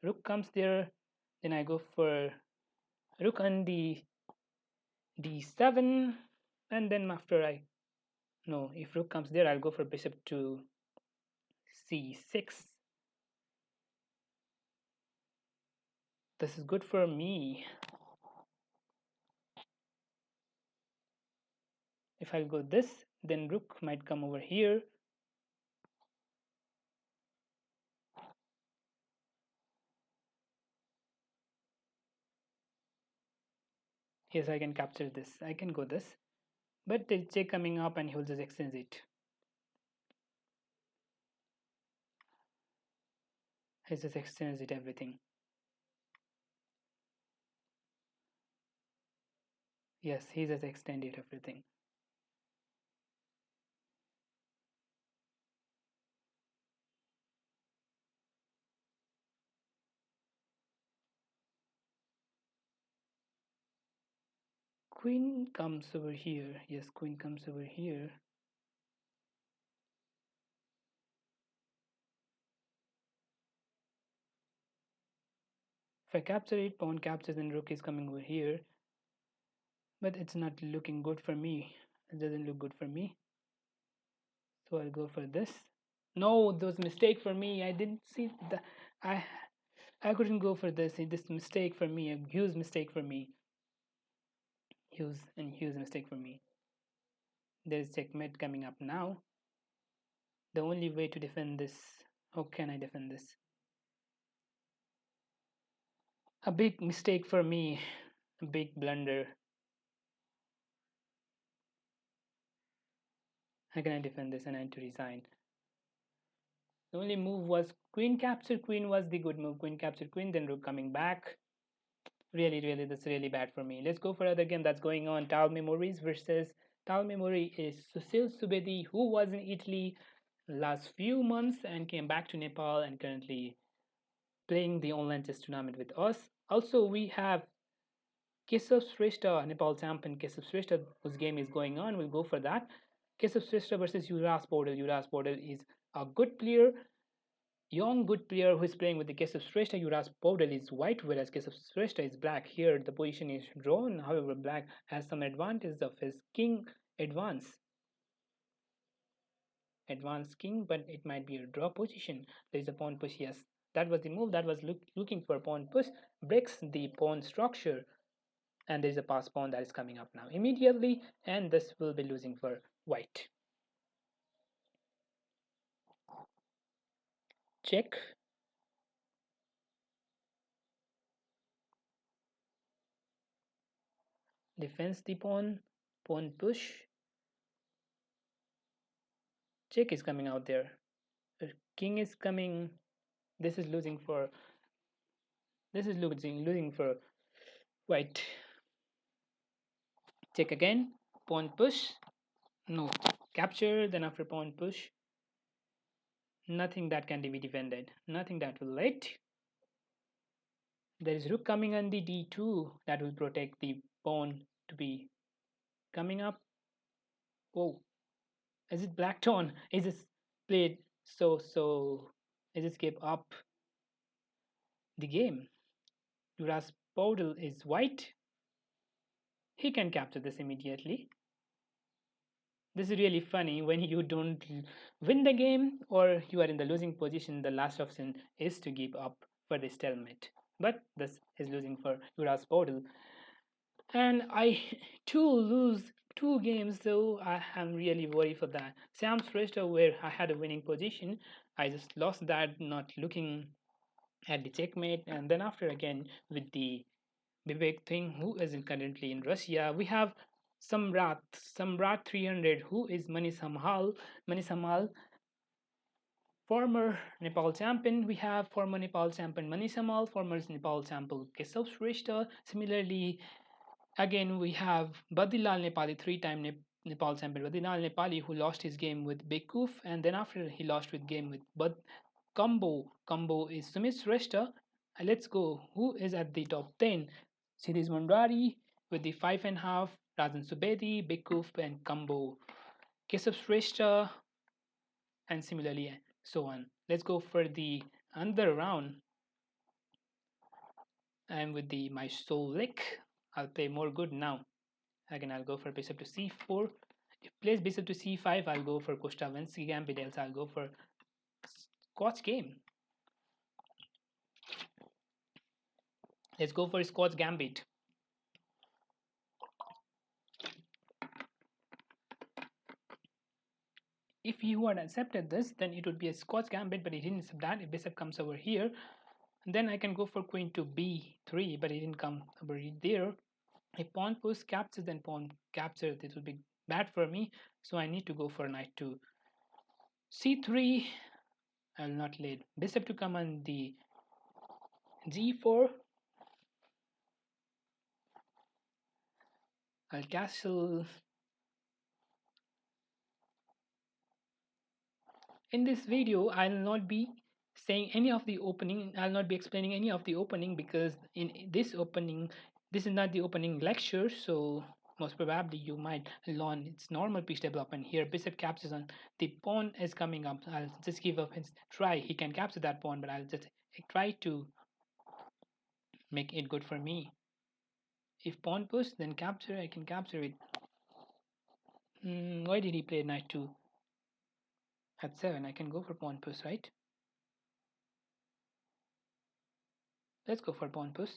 Rook comes there, then I go for rook on the d7, and then after I no, if rook comes there, I'll go for bishop to c6. This is good for me. If I'll go this, then rook might come over here. Yes, I can capture this. I can go this. But the check coming up and he will just exchange it. He just exchanges it everything. Yes, he just extended everything. Queen comes over here. Yes, queen comes over here. If I capture it, pawn captures, and rook is coming over here. But it's not looking good for me. It doesn't look good for me. So I'll go for this. No, that was a mistake for me. I didn't see the I couldn't go for this. This mistake for me, a huge mistake for me. Huge mistake for me. There's checkmate coming up now. The only way to defend this, how can I defend this? A big mistake for me, a big blunder. How can I defend this? And I had to resign. The only move was queen capture. Queen was the good move. Queen capture queen, then rook coming back. Really, that's really bad for me. Let's go for another game that's going on. Tal Memories versus Tal Memory is Susil Subedi, who was in Italy last few months and came back to Nepal and currently playing the online chess tournament with us. Also, we have Keshav Shrestha, Nepal champion Keshav Shrestha, whose game is going on. We'll go for that. Keshav Shrestha versus Yuvraj Podal. Yuvraj Podal is a good player, young good player who is playing with the Keshav Shrestha. Yuvraj Podal is white, whereas Keshav Shrestha is black. Here, the position is drawn. However, black has some advantage of his king advance. Advanced king, but it might be a draw position. There is a pawn push. Yes, that was the move that was looking for pawn push. Breaks the pawn structure, and there is a pass pawn that is coming up now immediately, and this will be losing for white. Check. Defends the pawn. Pawn push. Check is coming out there. King is coming. This is losing for. This is losing for white. Check again. Pawn push. No. Capture. Then after pawn push. Nothing that can be defended. Nothing that will let. There is rook coming on the d2 that will protect the pawn to be coming up. Oh, is it black tone? Is this played so? Is this gave up the game? Yuvraj Podal is white. He can capture this immediately. This is really funny when you don't win the game or you are in the losing position. The last option is to give up for the stalemate. But this is losing for Yuvraj Podal. And I too lose two games, so I am really worried for that. Sam Shrestha, where I had a winning position, I just lost that, not looking at the checkmate, and then after again with the Vivek thing, who isn't currently in Russia. We have Samrat 300, who is Mani Samhal, former Nepal champion. We have former Nepal champion Mani Samhal, former Nepal champion Keshav Shrestha. Similarly, again, we have Badilal Nepali, three-time Nepal champion Badilal Nepali, who lost his game with Bekuf, and then after he lost with game with Bad Combo is Sumit Shrestha. Let's go. Who is at the top 10? Siddhis Mondari with the 5.5, Rajan Subedi, Bekuf, and Combo. Keshav Shrestha, and similarly so on. Let's go for the another round. I'm with the my soul lick. I'll play more good now. Again, I'll go for bishop to c4. If plays bishop to c5, I'll go for Kostavinsky gambit, else I'll go for Scotch game. Let's go for Scotch gambit. If you had accepted this, then it would be a Scotch gambit, but he didn't accept that. If bishop comes over here, then I can go for queen to b3, but he didn't come over there. If pawn push captures, then pawn captures. This will be bad for me, so I need to go for knight to c3. I will not let bishop to come on the g4. I'll castle. In this video, I'll not be saying any of the opening. I'll not be explaining any of the opening, because in this opening, this is not the opening lecture, so most probably you might learn its normal piece development. Here bishop captures on the pawn is coming up. I'll just give up his try. He can capture that pawn, but I'll just try to make it good for me. If pawn push, then capture, I can capture it. Why did he play knight to at 7? I can go for pawn push, right? Let's go for pawn push.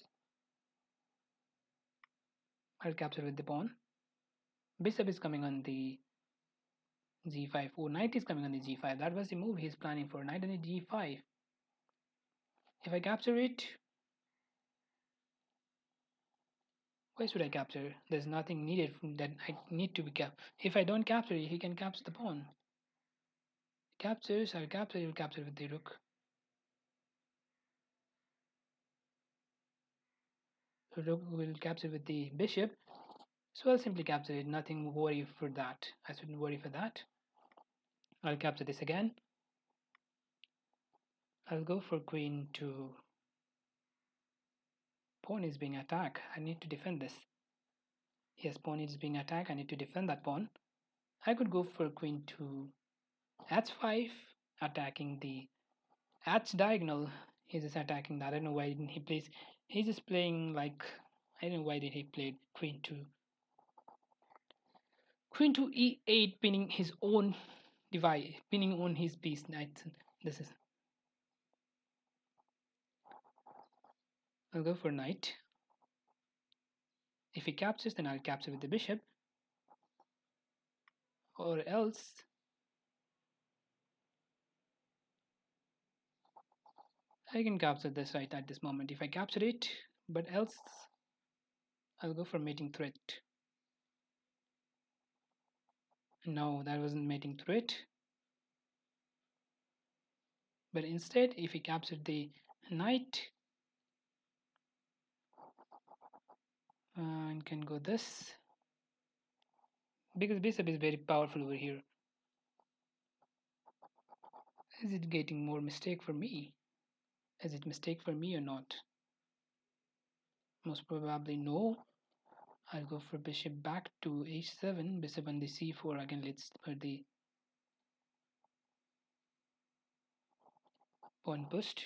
I'll capture with the pawn. Bishop is coming on the g5. Oh, knight is coming on the g5. That was the move he's planning for. Knight on the g5. If I capture it, why should I capture? There's nothing needed that I need to be captured. If I don't capture it, he can capture the pawn. Captures, I'll capture, he'll capture with the rook. The rook will capture with the bishop. So I'll simply capture it. Nothing worry for that. I shouldn't worry for that. I'll capture this again. I'll go for queen to pawn is being attacked. I need to defend this. Yes, pawn is being attacked. I need to defend that pawn. I could go for queen to h5, attacking the h diagonal. He's just attacking that. I don't know why didn't he plays. He's just playing like, I don't know why did he play queen to e8, pinning his own device, pinning on his piece. Knight. This is. I'll go for knight. If he captures, then I'll capture with the bishop. Or else I can capture this right at this moment if I capture it, but else I'll go for mating threat. No, that wasn't mating threat. But instead, if he captured the knight, and can go this, because bishop is very powerful over here. Is it getting more mistake for me? Is it mistake for me or not? Most probably no. I'll go for bishop back to h7, bishop on the c4. Again, let's put the pawn pushed.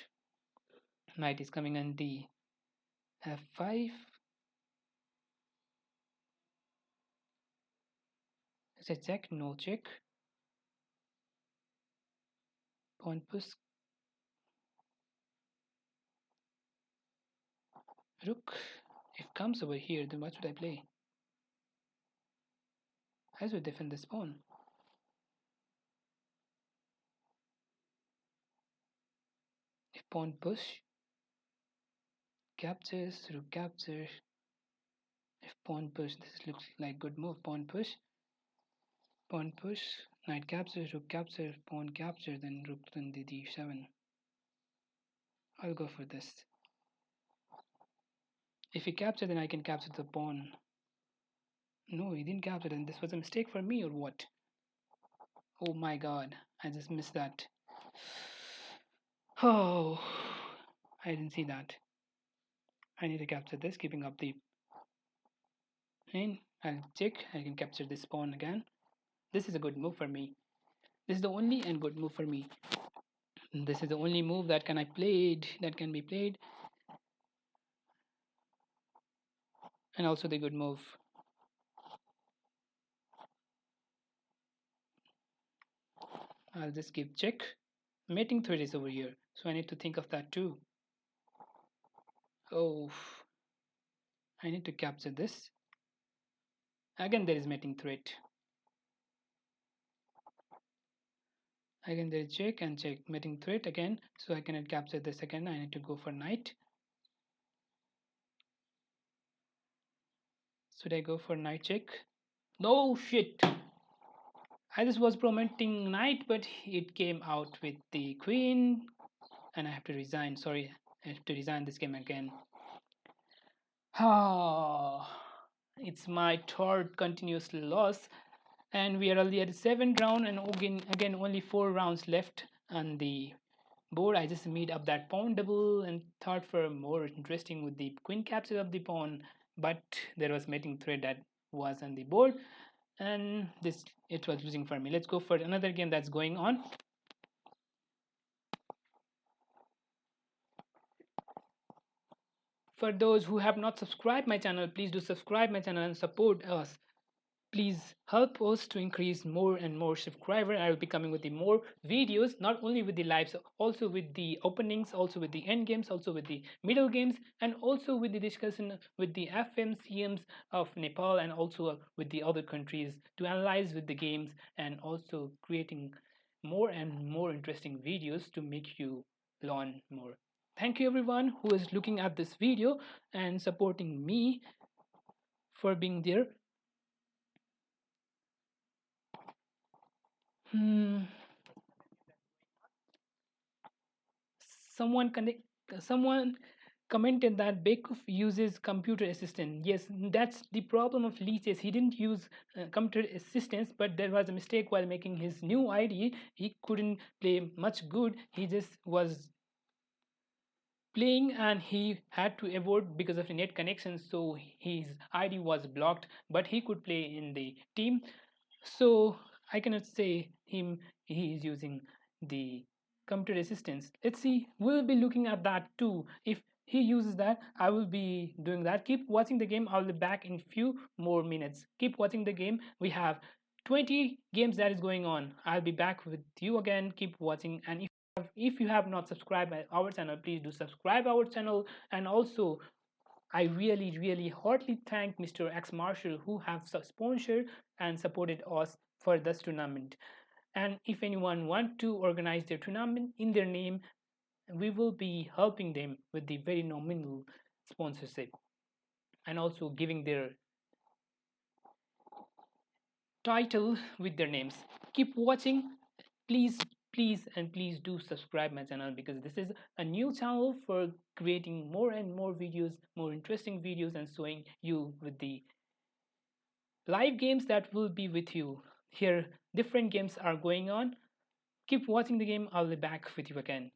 Knight is coming on the f5. Is it check? No check. Pawn push. Rook. If comes over here, then what should I play? I should defend this pawn. If pawn push, captures, rook captures. If pawn push, this looks like good move. Pawn push, knight captures, rook captures, pawn capture, then rook to the d7. I'll go for this. If he captures, then I can capture the pawn. No, he didn't capture, then this was a mistake for me or what? Oh my god, I just missed that. Oh, I didn't see that. I need to capture this, keeping up the. And I'll check. I can capture this pawn again. This is a good move for me. This is the only and good move for me. This is the only move that can be played, and also the good move. I'll just give check. Mating threat is over here, so I need to think of that too. Oh, I need to capture this. Again, there is mating threat. Again, there is check and check. Mating threat again, so I cannot capture this again. I need to go for knight. Should I go for knight check? No shit. I just was promoting knight, but it came out with the queen, and I have to resign. Sorry, I have to resign this game again. Ah, it's my third continuous loss, and we are already at the 7th round, and again only 4 rounds left on the board. I just made up that pawn double and thought for more interesting with the queen capture of the pawn, but there was mating threat that was on the board, and this it was losing for me. Let's go for another game that's going on. For those who have not subscribed my channel, please do subscribe my channel and support us. Please help us to increase more and more subscribers. I will be coming with the more videos, not only with the lives, also with the openings, also with the end games, also with the middle games, and also with the discussion with the FMCMs of Nepal, and also with the other countries to analyze with the games, and also creating more and more interesting videos to make you learn more. Thank you everyone who is looking at this video and supporting me for being there. Hmm. Someone connect. Someone commented that Bekov uses computer assistant. Yes, that's the problem of Lichess. He didn't use computer assistance, but there was a mistake while making his new ID. He couldn't play much good. He just was playing and he had to avoid because of the net connection, so his ID was blocked, but he could play in the team. So I cannot say him he is using the computer assistance. Let's see, we'll be looking at that too. If he uses that, I will be doing that. Keep watching the game. I'll be back in few more minutes. Keep watching the game. We have 20 games that is going on. I'll be back with you again. Keep watching, and if you have not subscribed our channel, please do subscribe our channel. And also, I really heartily thank Mr. Xmarshall who have sponsored and supported us for this tournament. And if anyone want to organize their tournament in their name, we will be helping them with the very nominal sponsorship, and also giving their title with their names. Keep watching. Please do subscribe my channel, because this is a new channel for creating more and more videos, more interesting videos, and showing you with the live games that will be with you. Here different games are going on. Keep watching the game. I'll be back with you again.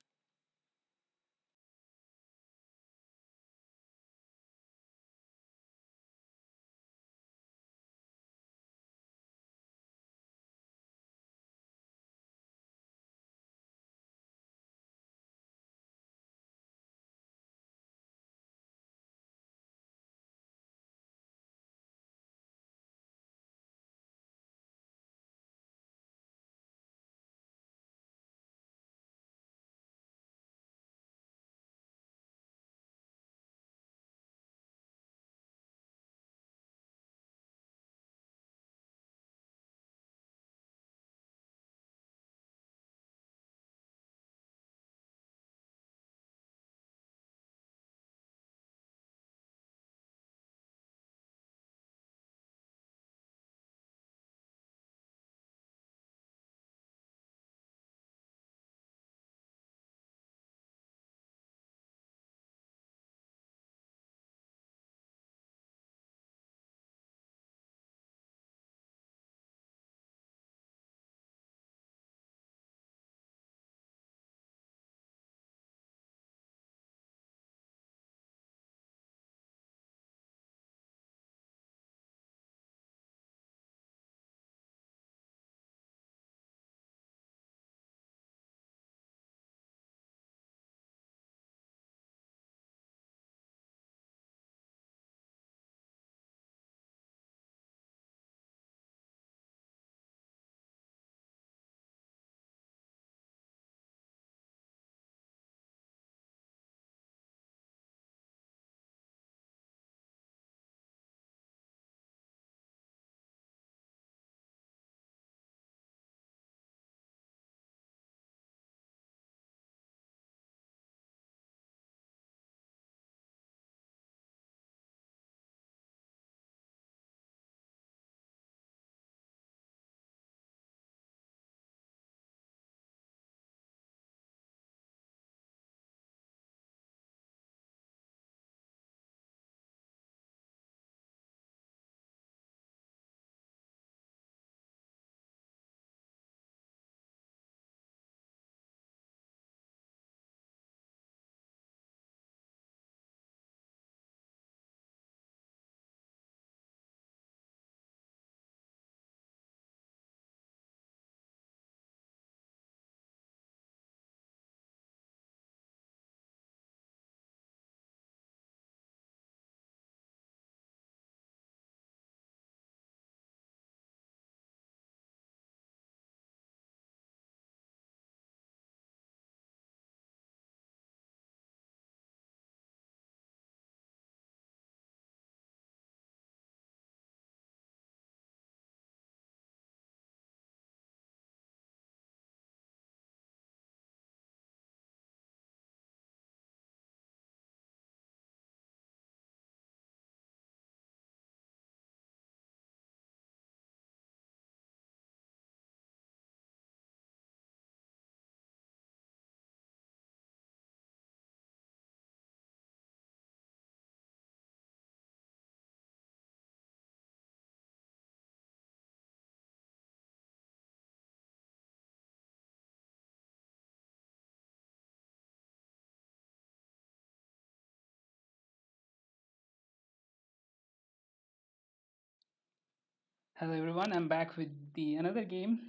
Hello everyone, I'm back with the another game.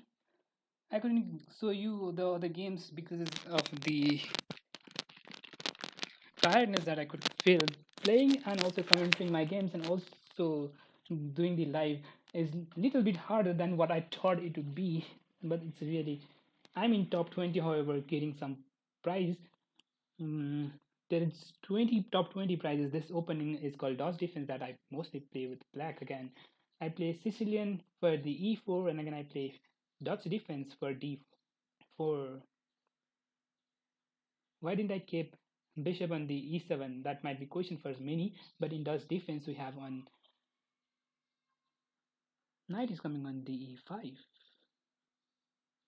I couldn't show you the other games because of the tiredness that I could feel playing and also commenting my games and also doing the live is little bit harder than what I thought it would be. But it's really I'm in top 20, however, getting some prize. Mm, there is 20 top 20 prizes. This opening is called Dodge Defense that I mostly play with black again. I play Sicilian for the e4 and again I play Dutch Defense for d4. Why didn't I keep bishop on the e7? That might be question for many, but in Dutch Defense we have on knight is coming on the e5.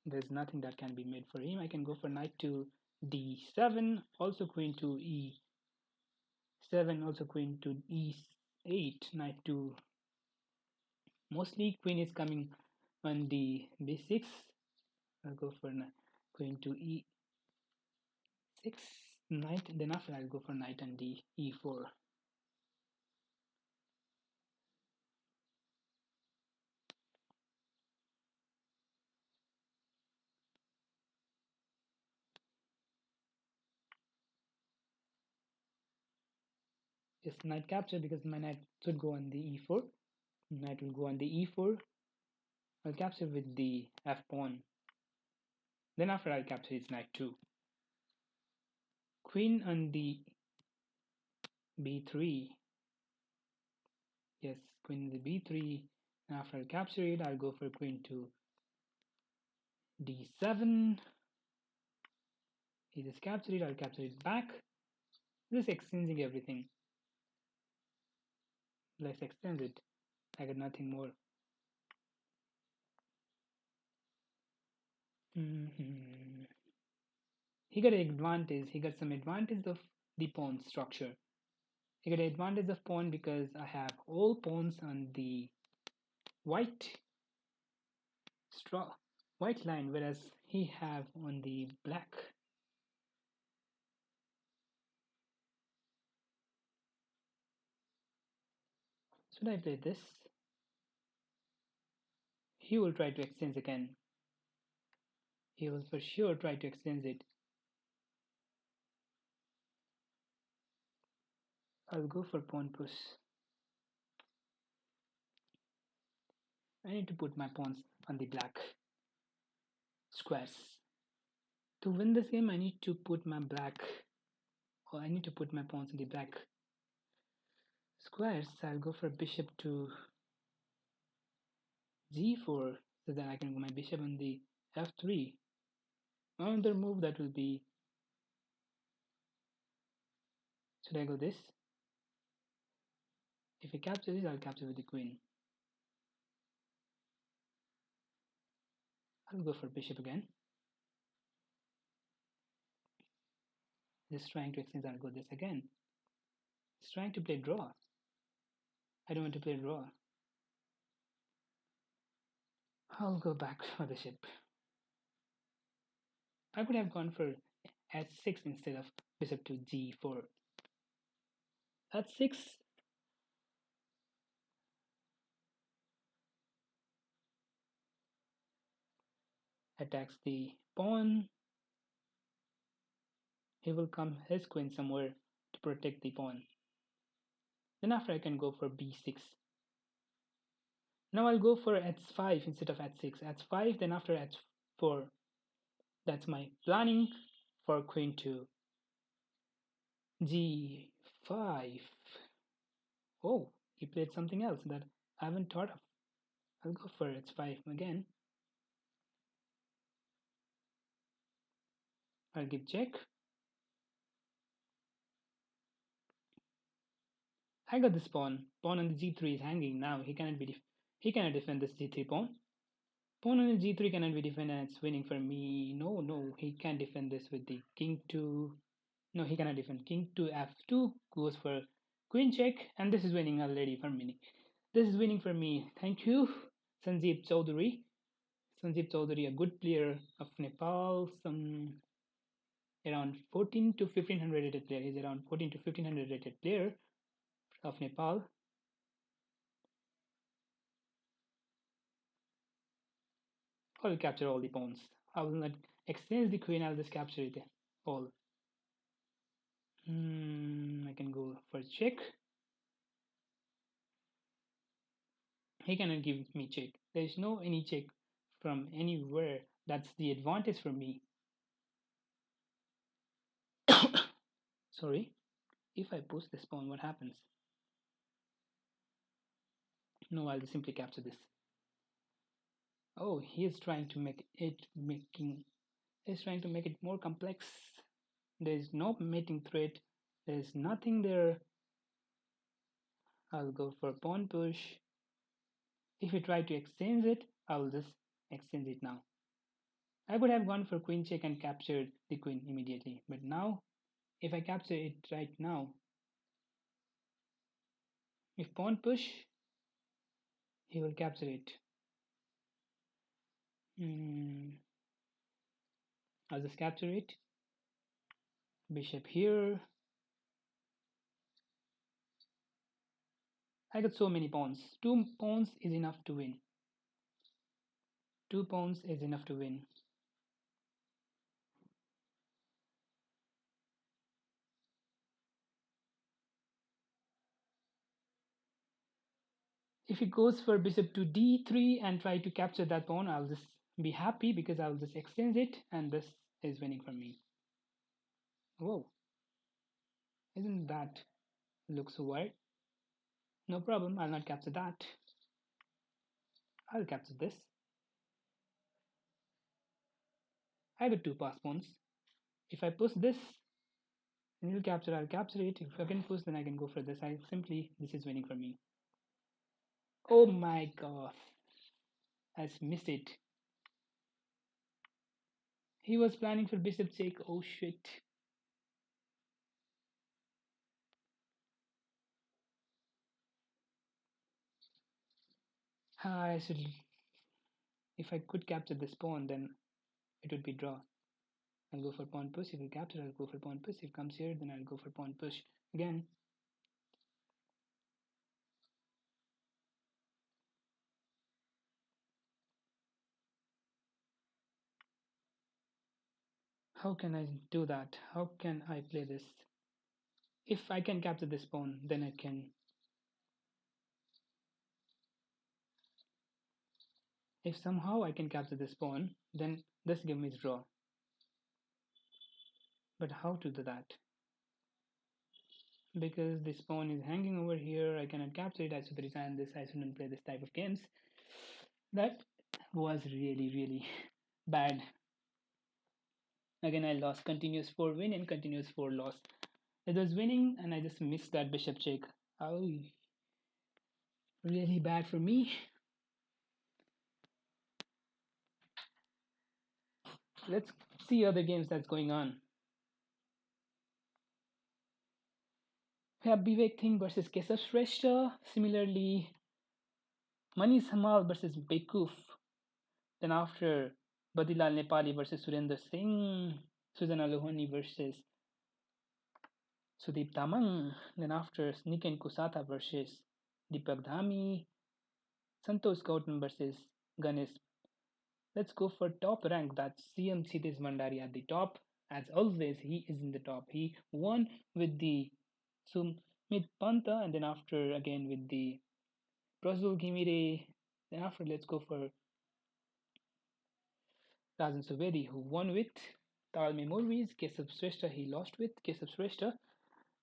There's nothing that can be made for him. I can go for knight to d7, also queen to e7, also queen to e8, knight to mostly queen is coming on the b6. I'll go for queen to e6, knight, and then after I'll go for knight on the e4. Just knight capture because my knight should go on the e4. Knight will go on the e4. I'll capture with the f pawn. Then after I'll capture his knight too. Queen on the b3. Yes, queen on the b3. And after I capture it, I'll go for queen to d7. He just captured it. I'll capture it back. Just exchanging everything. Let's extend it. I got nothing more. He got an advantage. He got some advantage of the pawn structure. He got an advantage of pawn because I have all pawns on the white straw white line, whereas he have on the black. Should I play this? He will try to exchange again. He will for sure try to exchange it. I'll go for pawn push. I need to put my pawns on the black squares. To win this game, I need to put my I need to put my pawns in the black squares. I'll go for bishop to g4 so that I can go my bishop on the f3. Another move that will be, should I go this? If he captures this, I'll capture with the queen. I'll go for bishop again. Just trying to exchange, I'll go this again. Just trying to play draw. I don't want to play draw. I'll go back for bishop. I could have gone for h6 instead of bishop to g4. h6. Attacks the pawn. He will come his queen somewhere to protect the pawn. Then after I can go for b6. Now I'll go for h5 instead of h6. h5, then after h4. That's my planning for queen to g5. Oh, he played something else that I haven't thought of. I'll go for h5 again. I'll give check. I got this pawn. Pawn on the g3 is hanging now. He cannot defend this g3 pawn. Pawn on the g3 cannot be defended and it's winning for me. No, he can't defend this with the king to... No, he cannot defend. King to f2 goes for queen check, and this is winning already for me. This is winning for me. Thank you, Sanjeev Chaudhary. Sanjeev Chaudhary, a good player of Nepal, some around 14 to 1500 rated player. He's around 14 to 1500 rated player of Nepal. I'll capture all the pawns. I will not exchange the queen, I'll just capture it all. I can go for check. He cannot give me check. There is no any check from anywhere. That's the advantage for me. Sorry. If I push this pawn, what happens? No, I'll just simply capture this. Oh, he is trying to make it he's trying to make it more complex. There is no mating threat. There is nothing there. I'll go for pawn push. If you try to exchange it, I'll just exchange it now. I could have gone for queen check and captured the queen immediately, but now if I capture it right now, if pawn push, he will capture it. I'll just capture it. Bishop here. I got so many pawns. 2 pawns is enough to win. 2 pawns is enough to win. If he goes for bishop to d3 and try to capture that pawn, I'll just be happy because I'll just exchange it and this is winning for me. Whoa. Isn't that looks weird? No problem, I'll not capture that. I'll capture this. I got 2 pass pawns. If I push this, and he'll capture, I'll capture it. If I can push, then I can go for this. This is winning for me. Oh my god. I just missed it. He was planning for bishop check. Oh shit. I should. If I could capture this pawn, then it would be draw. I'll go for pawn push. If he captures, I'll go for pawn push. If it comes here, then I'll go for pawn push again. How can I do that? How can I play this? If I can capture this pawn, then I can. If somehow I can capture this pawn, then this game is draw. But how to do that? Because this pawn is hanging over here, I cannot capture it. I should resign this. I shouldn't play this type of games. That was really bad. Again, I lost continuous 4 win and continuous 4 loss. It was winning and I just missed that bishop check. Oh, really bad for me. Let's see other games that's going on. We have Vivek Singh versus Keshav Shrestha. Similarly, Manish Hamal versus Bekuf. Then after, Badilal Nepali versus Surinder Singh. Suzana Lohani versus Sudeep Tamang. Then after, Niken Kusata versus Deepak Dhami. Santosh Gautam versus Ganesh. Let's go for top rank. That's CM Siddesh Mandari at the top. As always, he is in the top. He won with the Sumit Panta, and then after again with the Prasul Gimire. Then after, let's go for Rajan Subedi, who won with Talme Movies. Keshav Shrestha, he lost with Keshav Shrestha,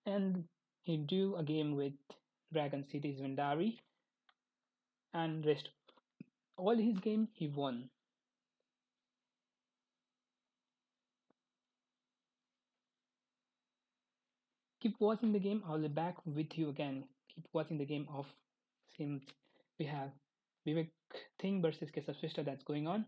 and he drew a game with Dragon Cities Vandari, and rest all his game he won. Keep watching the game. I'll be back with you again. Keep watching the game of Sims. We have Vivek Singh versus Keshav Shrestha that's going on.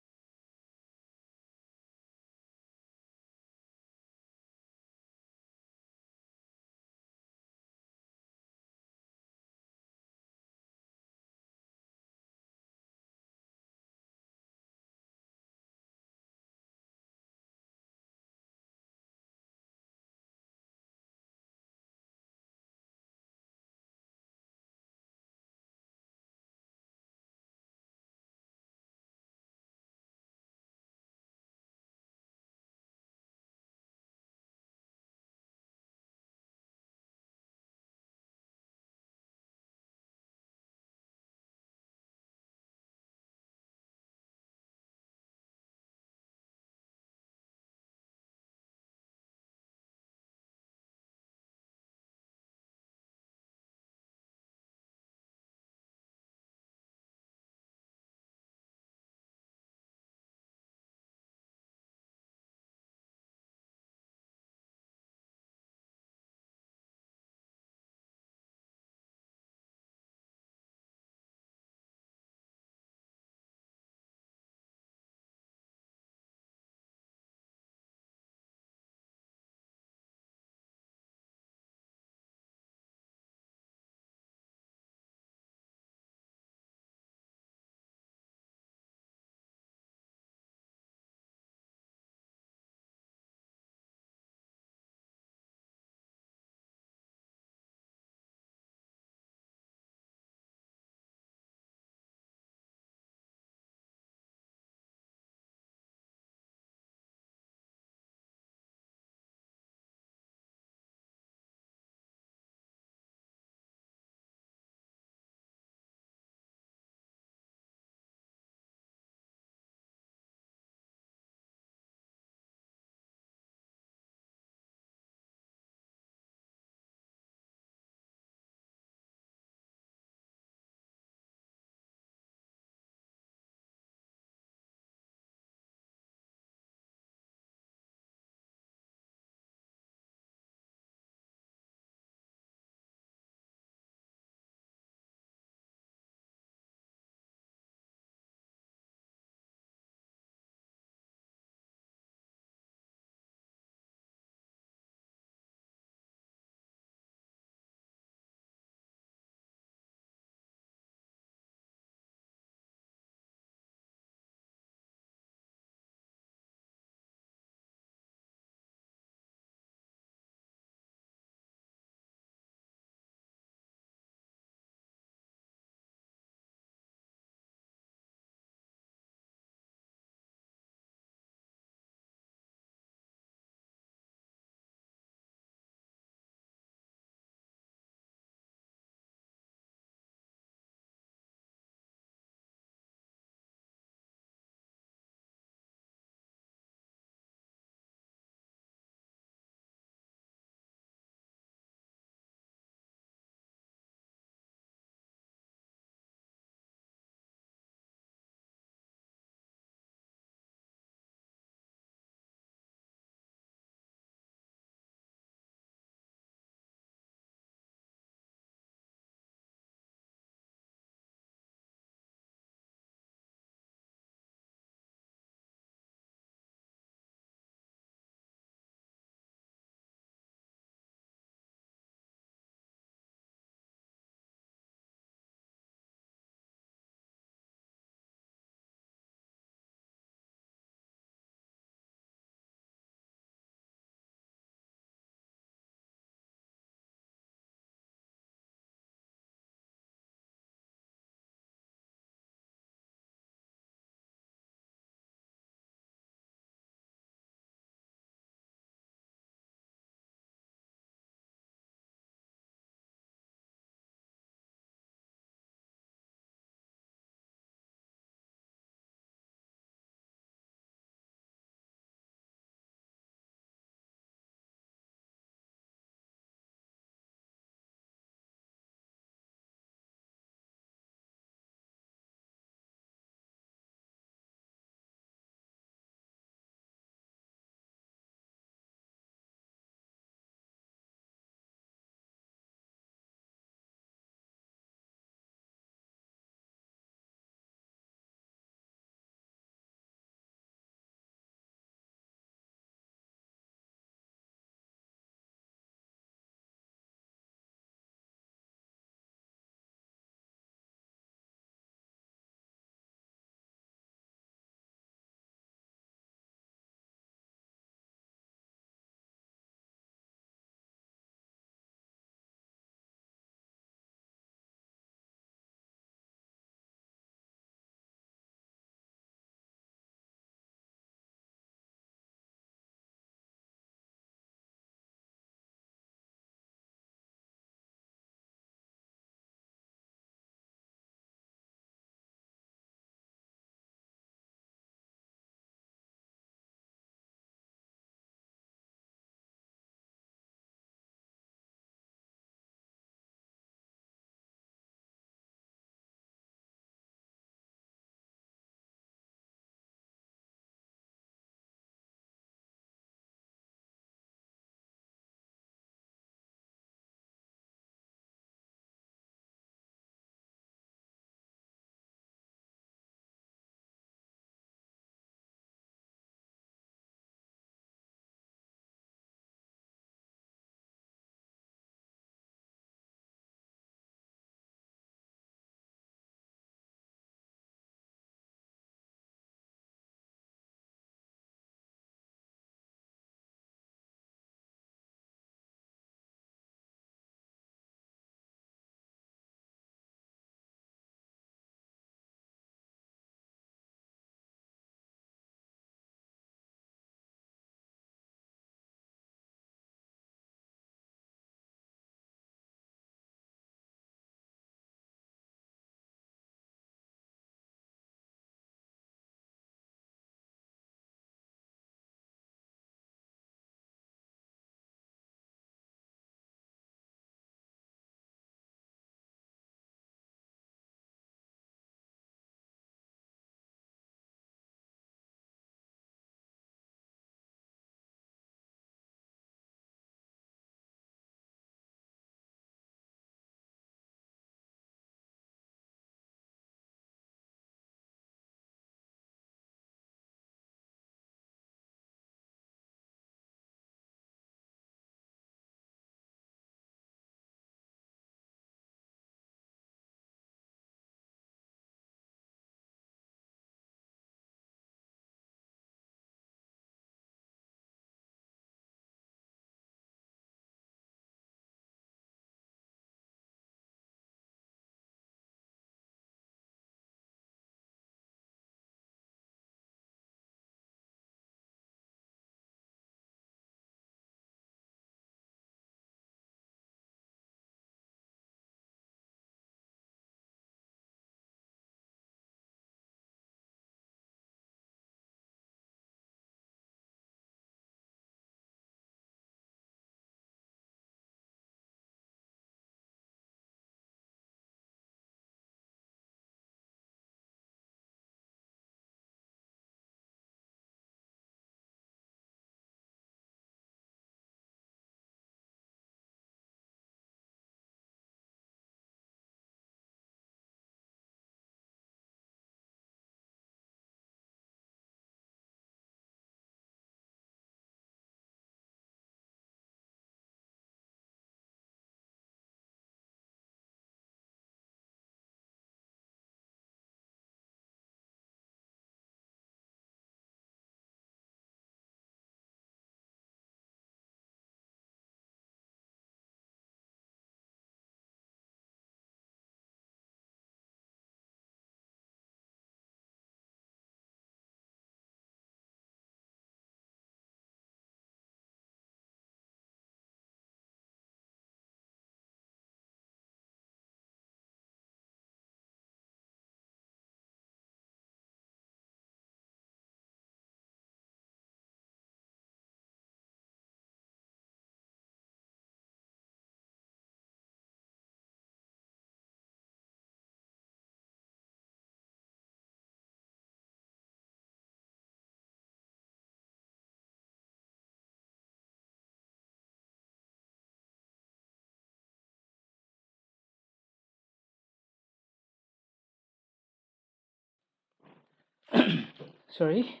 Sorry.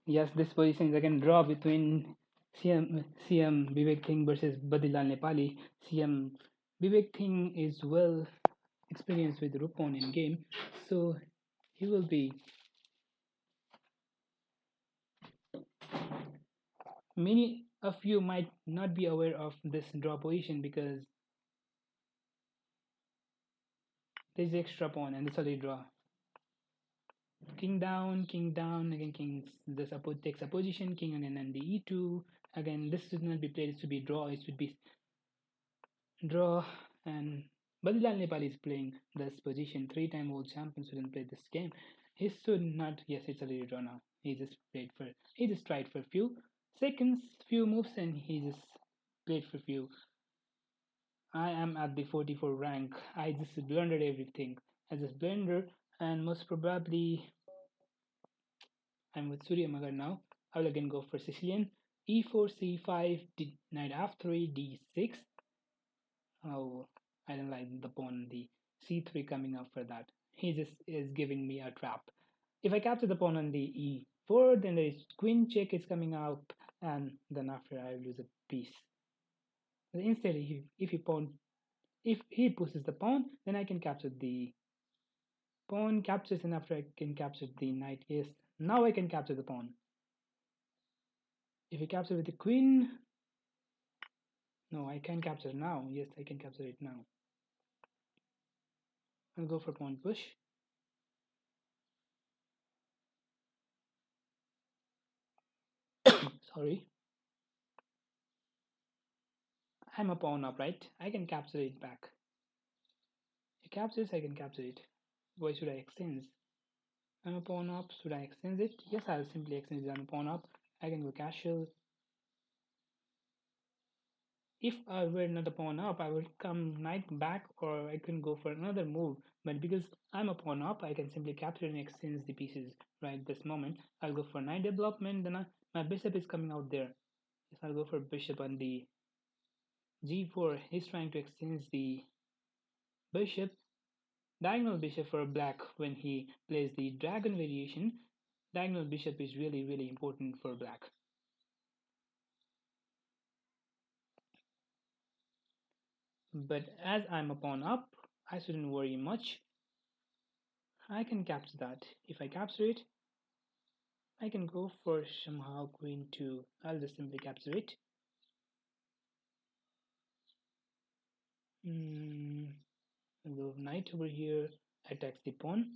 Yes, this position is again draw between CM Vivek Singh versus Badilal Nepali. CM Vivek Singh is well experienced with Rupon in game, so he will be. Many of you might not be aware of this draw position because there's extra pawn and it's already draw. King down, again king the support takes a position, king again and the e2. Again, this should not be played, it should be draw, it should be draw. And Badilal Nepal is playing this position. 3-time world champion shouldn't play this game. He should not. Yes, it's already draw now. He just tried for a few seconds, few moves, and he just played for few. I am at the 44 rank. I just blundered everything. I just blundered, and most probably I'm with Surya Magar now. I will again go for Sicilian. E4, C5, knight F3, D6. Oh, I don't like the pawn the C3 coming up for that. He just is giving me a trap. If I capture the pawn on the E4, then there is queen check is coming up, and then after I lose a piece. Instead, if he pushes the pawn, then I can capture the pawn captures, and after I can capture the knight. Yes, now I can capture the pawn. If I capture with the queen, no, I can capture now. Yes, I can capture it now. I'll go for pawn push. Sorry. I'm a pawn up, right? I can capture it back. If it captures, I can capture it. Why should I exchange? I'm a pawn up. Should I exchange it? Yes, I'll simply exchange it. I'm a pawn up. I can go castle. If I were not a pawn up, I would come knight back, or I can go for another move. But because I'm a pawn up, I can simply capture and exchange the pieces right this moment. I'll go for knight development. Then my bishop is coming out there. Yes, I'll go for bishop on the g4. He's trying to exchange the bishop, diagonal bishop for black. When he plays the dragon variation, diagonal bishop is really important for black. But as I'm a pawn up, I shouldn't worry much. I can capture that. If I capture it, I can go for somehow queen to. I'll just simply capture it. I'll go knight over here, attacks the pawn.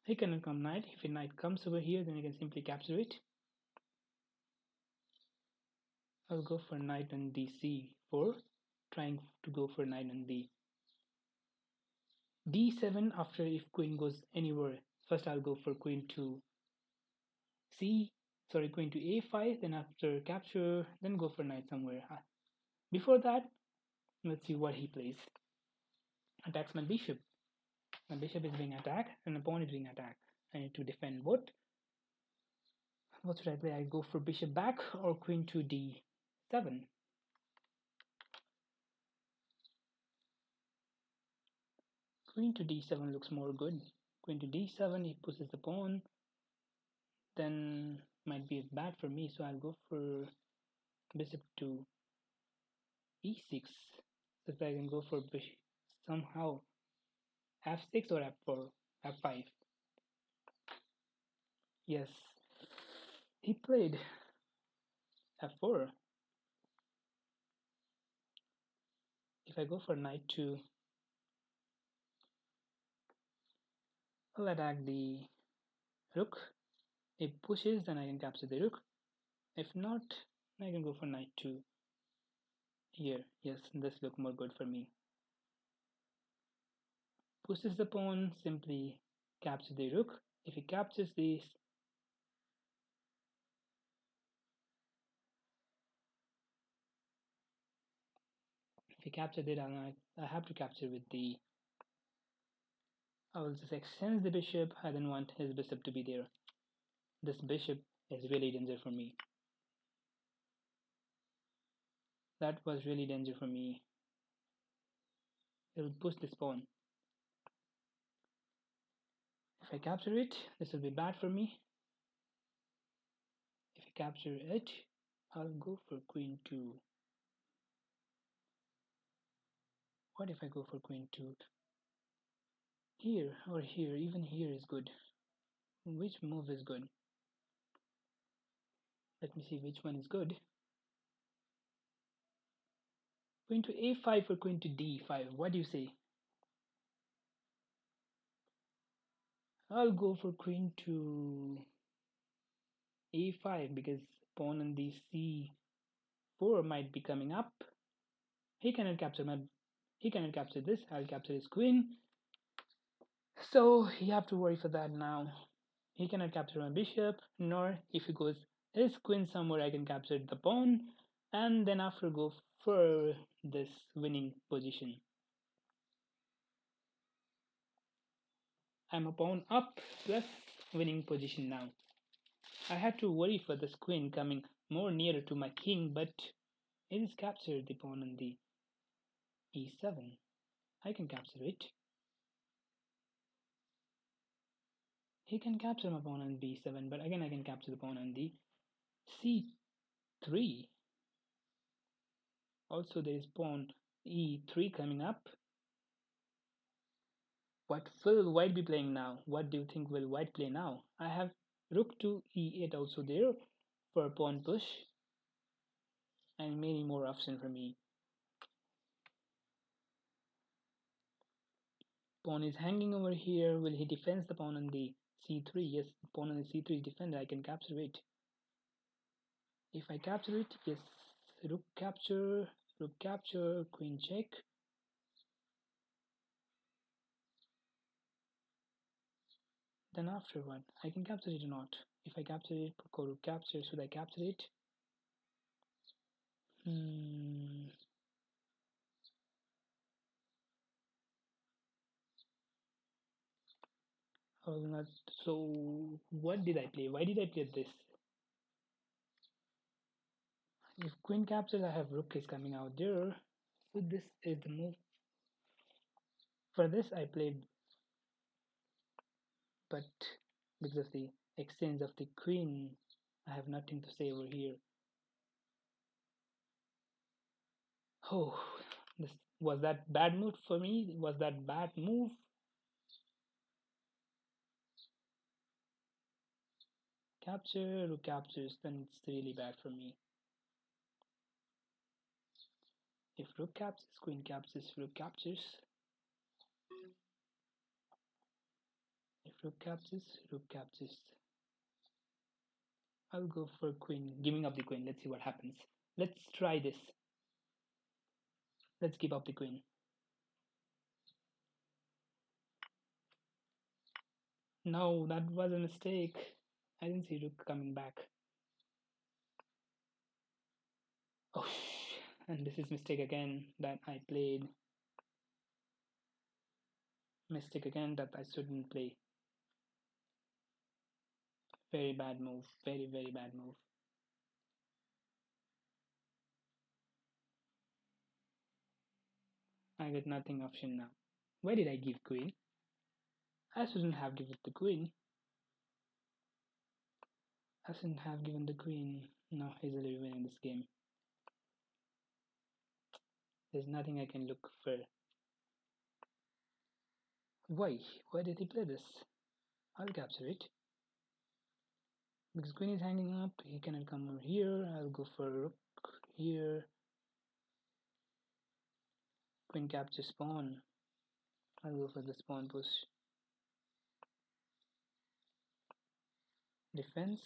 He cannot come knight. If a knight comes over here, then I can simply capture it. I'll go for knight on the c4, trying to go for knight on the d7. After, if queen goes anywhere, first I'll go for queen to queen to a5. Then after capture, then go for knight somewhere. Before that, let's see what he plays. Attacks my bishop. My bishop is being attacked and the pawn is being attacked. I need to defend both. What should I play? I go for bishop back or queen to d7. Queen to d7 looks more good. Queen to d7, he pushes the pawn. Then might be bad for me, so I'll go for bishop to e6. So if I can go for bishop somehow f6 or f4, f5. Yes, he played f4. If I go for knight to, I'll attack the rook. If pushes, then I can capture the rook. If not, I can go for knight to here. Yes, this look more good for me. Pushes the pawn, simply capture the rook. If he captures this, if he captured it, I have to capture with the. I will just exchange the bishop. I don't want his bishop to be there. This bishop is really danger for me. That was really danger for me. He'll push this pawn. If I capture it, this will be bad for me. If I capture it, I'll go for queen 2. What if I go for queen 2? Here or here, even here is good. Which move is good? Let me see which one is good. Queen to a5 or queen to d5? What do you say? I'll go for queen to a5 because pawn on the c4 might be coming up. He cannot capture this. I'll capture his queen. So you have to worry for that now. He cannot capture my bishop, nor if he goes his queen somewhere I can capture the pawn and then after go for this winning position. I'm a pawn up plus winning position now. I had to worry for this queen coming more nearer to my king, but it is captured the pawn on the e7. I can capture it. He can capture my pawn on b7, but again I can capture the pawn on the c3. Also there is pawn e3 coming up. What will white be playing now? What do you think will white play now? I have rook to e8 also there for pawn push and many more options for me. Pawn is hanging over here. Will he defend the pawn on the c3? Yes, the pawn on the c3 is defended. I can capture it. If I capture it, yes, rook capture, queen check. Then after what? I can capture it or not? If I capture it, go rook capture. Should I capture it? Oh, not so. What did I play? Why did I play this? If queen captures, I have rook is coming out there. So this is the move. For this, I played, but because of the exchange of the queen, I have nothing to say over here. Oh, this was that bad move for me? Was that bad move? Capture, rook captures, then it's really bad for me. If rook captures, queen captures, rook captures. If rook captures, rook captures. I'll go for queen, giving up the queen. Let's see what happens. Let's try this. Let's give up the queen. No, that was a mistake. I didn't see rook coming back. Oh, and this is mistake again that I played. Mistake again that I shouldn't play. Very bad move. Very, very bad move. I get nothing option now. Why did I give queen? I shouldn't have given the queen. I shouldn't have given the queen. No, easily winning this game. There's nothing I can look for. Why? Why did he play this? I'll capture it. Because queen is hanging up, he cannot come over here. I'll go for rook here. Queen captures pawn. I'll go for this pawn push. Defense.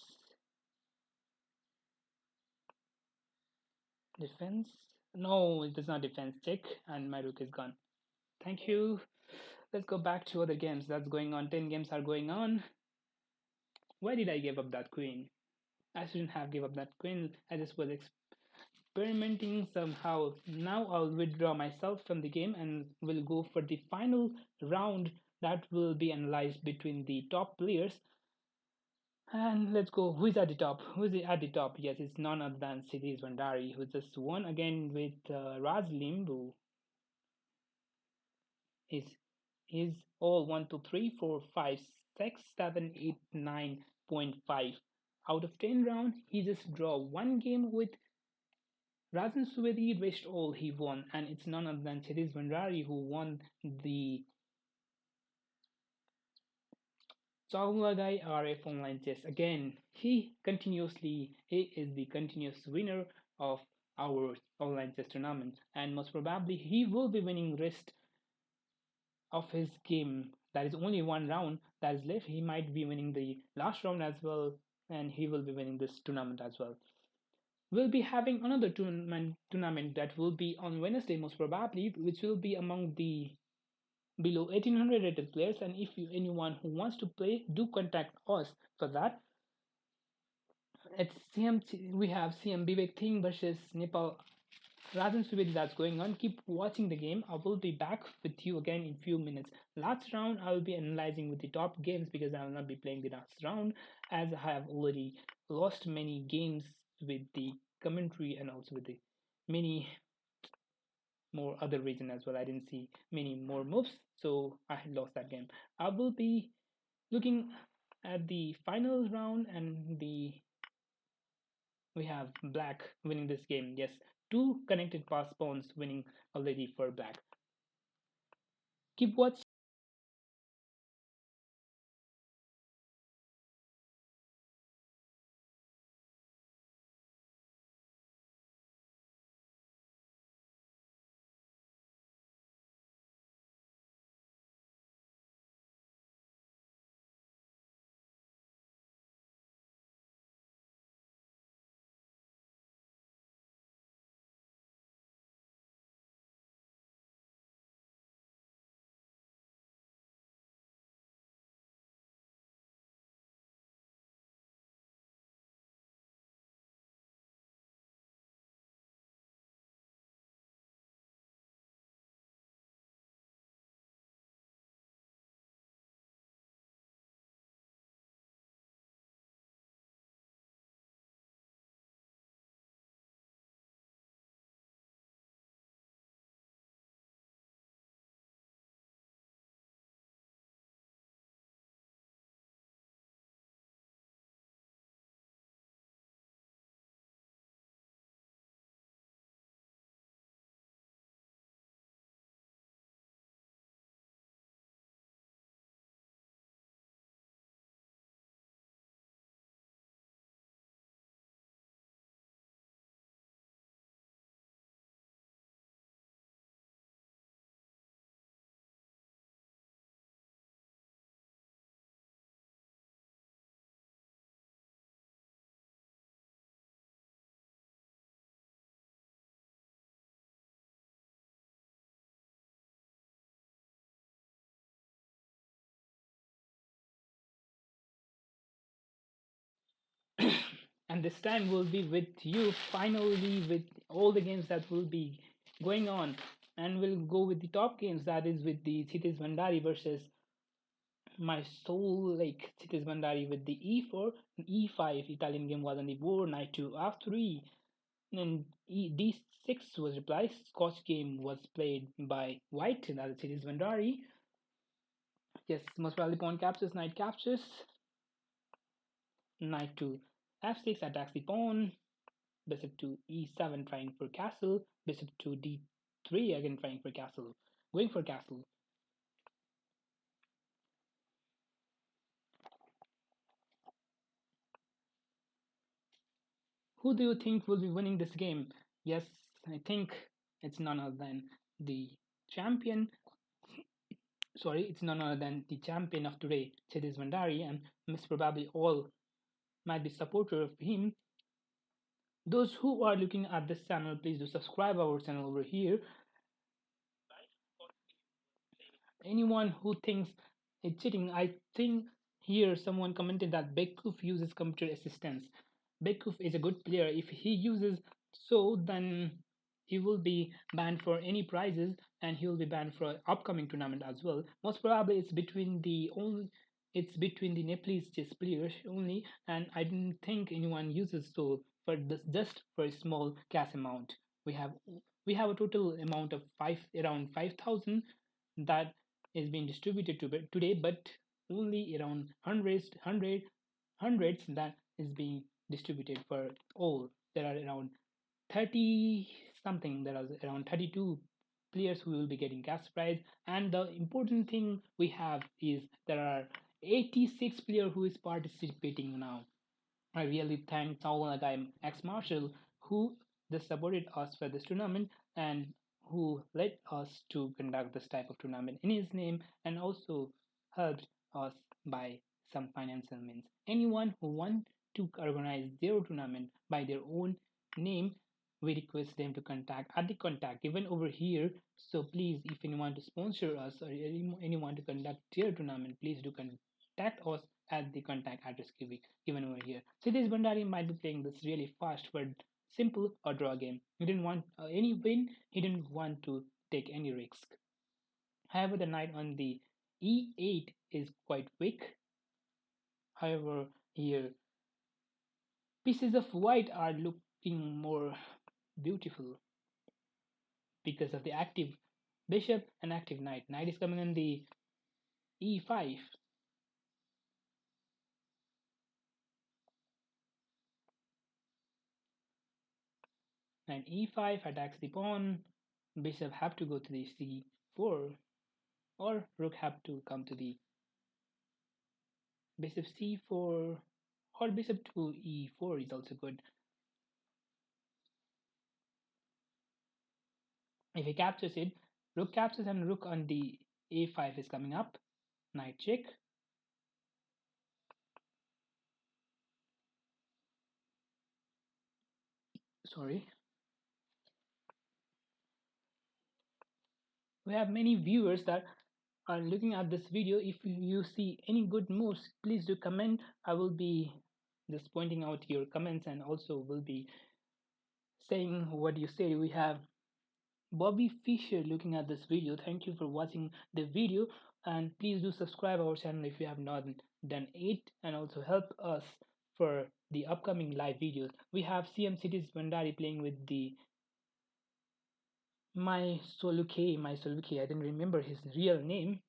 Defense. No, it is not defense. Check, and my rook is gone. Thank you. Let's go back to other games that's going on. 10 games are going on. Why did I give up that queen? I shouldn't have give up that queen. I just was experimenting somehow. Now I'll withdraw myself from the game and will go for the final round that will be analyzed between the top players. And let's go. Who is at the top? Who is at the top? Yes, it's none other than Siddhesh Bhandari, who just won again with Raj Limbu. Is all 1, 2, 3, 4, 5, 6, 7, 8, 9.5. Out of 10 rounds, he just draw one game with Rajan Suvedi wished all he won, and it's none other than Chediz Bhandari who won the Chaulagain RF online chess. Again, he is the continuous winner of our online chess tournament, and most probably he will be winning rest of his game. That is only one round that is left. He might be winning the last round as well, and he will be winning this tournament as well. We'll be having another tournament that will be on Wednesday, most probably, which will be among the below 1800 rated players. And if anyone who wants to play, do contact us for that. At CM, we have CM Vivek Thing versus Nepal Rajan Subedi that's going on. Keep watching the game. I will be back with you again in few minutes. Last round, I will be analyzing with the top games because I will not be playing the last round as I have already lost many games with the commentary and also with the many more other reason as well. I didn't see many more moves, so I lost that game. I will be looking at the final round and the we have black winning this game. Yes, two connected pass pawns winning already for black. Keep watching. And this time we'll be with you finally with all the games that will be going on. And we'll go with the top games that is with the Citis Bandari versus my soul like Citis Bandari with the e4 and e5 Italian game was on the board, knight to f3, and d6 was replied. Scotch game was played by white, that is Citis Bandari. Yes, most probably pawn captures, knight captures, knight to f6 attacks the pawn, bishop to e7 trying for castle, bishop to d3 again trying for castle, going for castle. Who do you think will be winning this game? Yes, I think it's none other than the champion. Sorry, it's none other than the champion of today, Chedis Vandari, and most probably all might be supporter of him. Those who are looking at this channel, please do subscribe our channel over here. Anyone who thinks it's cheating, I think here someone commented that Bekuf uses computer assistance. Bekuf is a good player. If he uses so, then he will be banned for any prizes and he will be banned for upcoming tournament as well. Most probably it's between the Nepalese chess players only, and I don't think anyone uses so for this just for a small cash amount. We have we have a total amount of around 5,000 that is being distributed today, but only around hundreds that is being distributed for all. There are around 30 something. There are around 32 players who will be getting cash prize. And the important thing we have is there are 86 players who is participating now. I really thank Chaulagain Xmarshall who just supported us for this tournament and who led us to conduct this type of tournament in his name and also helped us by some financial means. Anyone who want to organize their tournament by their own name, we request them to contact at the contact given over here. So please, if anyone to sponsor us or anyone to conduct their tournament, please do contact us at the contact address given over here. So this Bandari might be playing this really fast but simple or draw game. He didn't want any win. He didn't want to take any risk. However, the knight on the e8 is quite weak. However, here pieces of white are looking more beautiful because of the active bishop and active knight. Knight is coming on the e5. And e5 attacks the pawn. Bishop have to go to the c4, or rook have to come to the bishop c4, or bishop to e4 is also good. If he captures it, rook captures and rook on the a5 is coming up. Knight check. Sorry. We have many viewers that are looking at this video. If you see any good moves, please do comment. I will be just pointing out your comments and also will be saying what you say. We have Bobby Fisher looking at this video. Thank you for watching the video and please do subscribe our channel if you have not done it and also help us for the upcoming live videos. We have CM Cities Bandari playing with the my Soluke. I didn't remember his real name.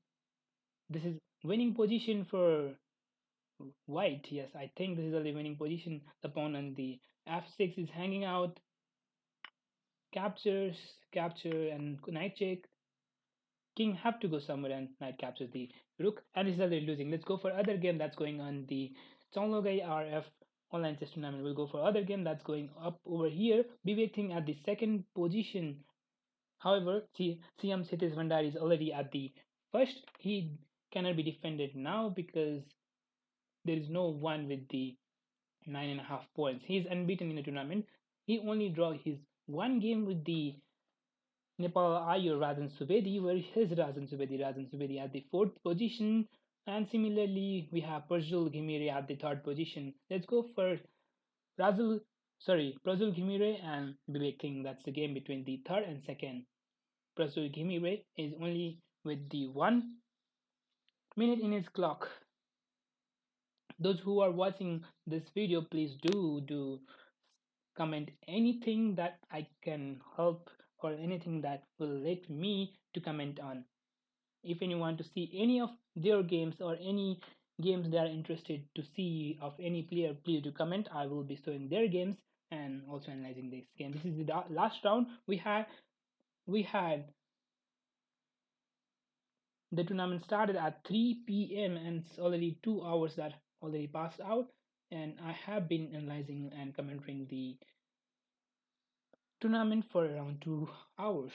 This is winning position for white. Yes, I think this is the winning position. The pawn on the f6 is hanging out. Capture and knight check. King have to go somewhere and knight captures the rook and is already losing. Let's go for other game that's going on the Chaulagain RF online chess tournament. We'll go for other game that's going up over here. Vivek Singh at the second position. However, CM Sitish Bandari is already at the first. He cannot be defended now because there is no one with the 9.5 points. He is unbeaten in the tournament. He only draw his one game with the Nepal Ayo Rajan Subedi, where his Rajan Subedi at the fourth position. And similarly, we have Prajul Ghimire at the third position. Let's go for Prajul Ghimire and Vivek Singh. That's the game between the third and second. Prajul Ghimire is only with the 1 minute in his clock. Those who are watching this video, please do comment anything that I can help or anything that will let me to comment on. If anyone to see any of their games or any games they are interested to see of any player, please do comment. I will be showing their games and also analyzing this game. This is the last round. We had the tournament started at 3 p.m. and it's already 2 hours that already passed out, and I have been analyzing and commenting the tournament for around 2 hours.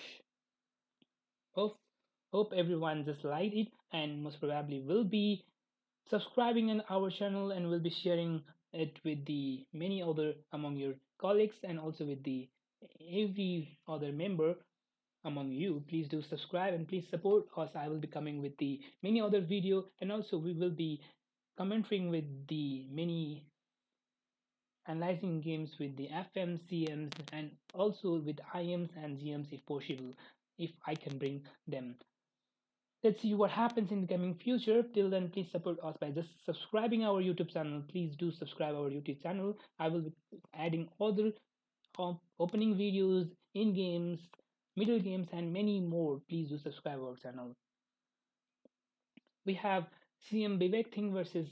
Hope everyone just liked it and most probably will be subscribing on our channel and will be sharing it with the many other among your colleagues and also with the every other member among you. Please do subscribe and please support us. I will be coming with the many other video and also we will be commenting with the many analyzing games with the FM, CMs and also with IMs and GMs if possible, if I can bring them. Let's see what happens in the coming future. Till then, please support us by just subscribing our YouTube channel. Please do subscribe our YouTube channel. I will be adding other opening videos, in games, middle games, and many more. Please do subscribe our channel. We have CM Vivek thing versus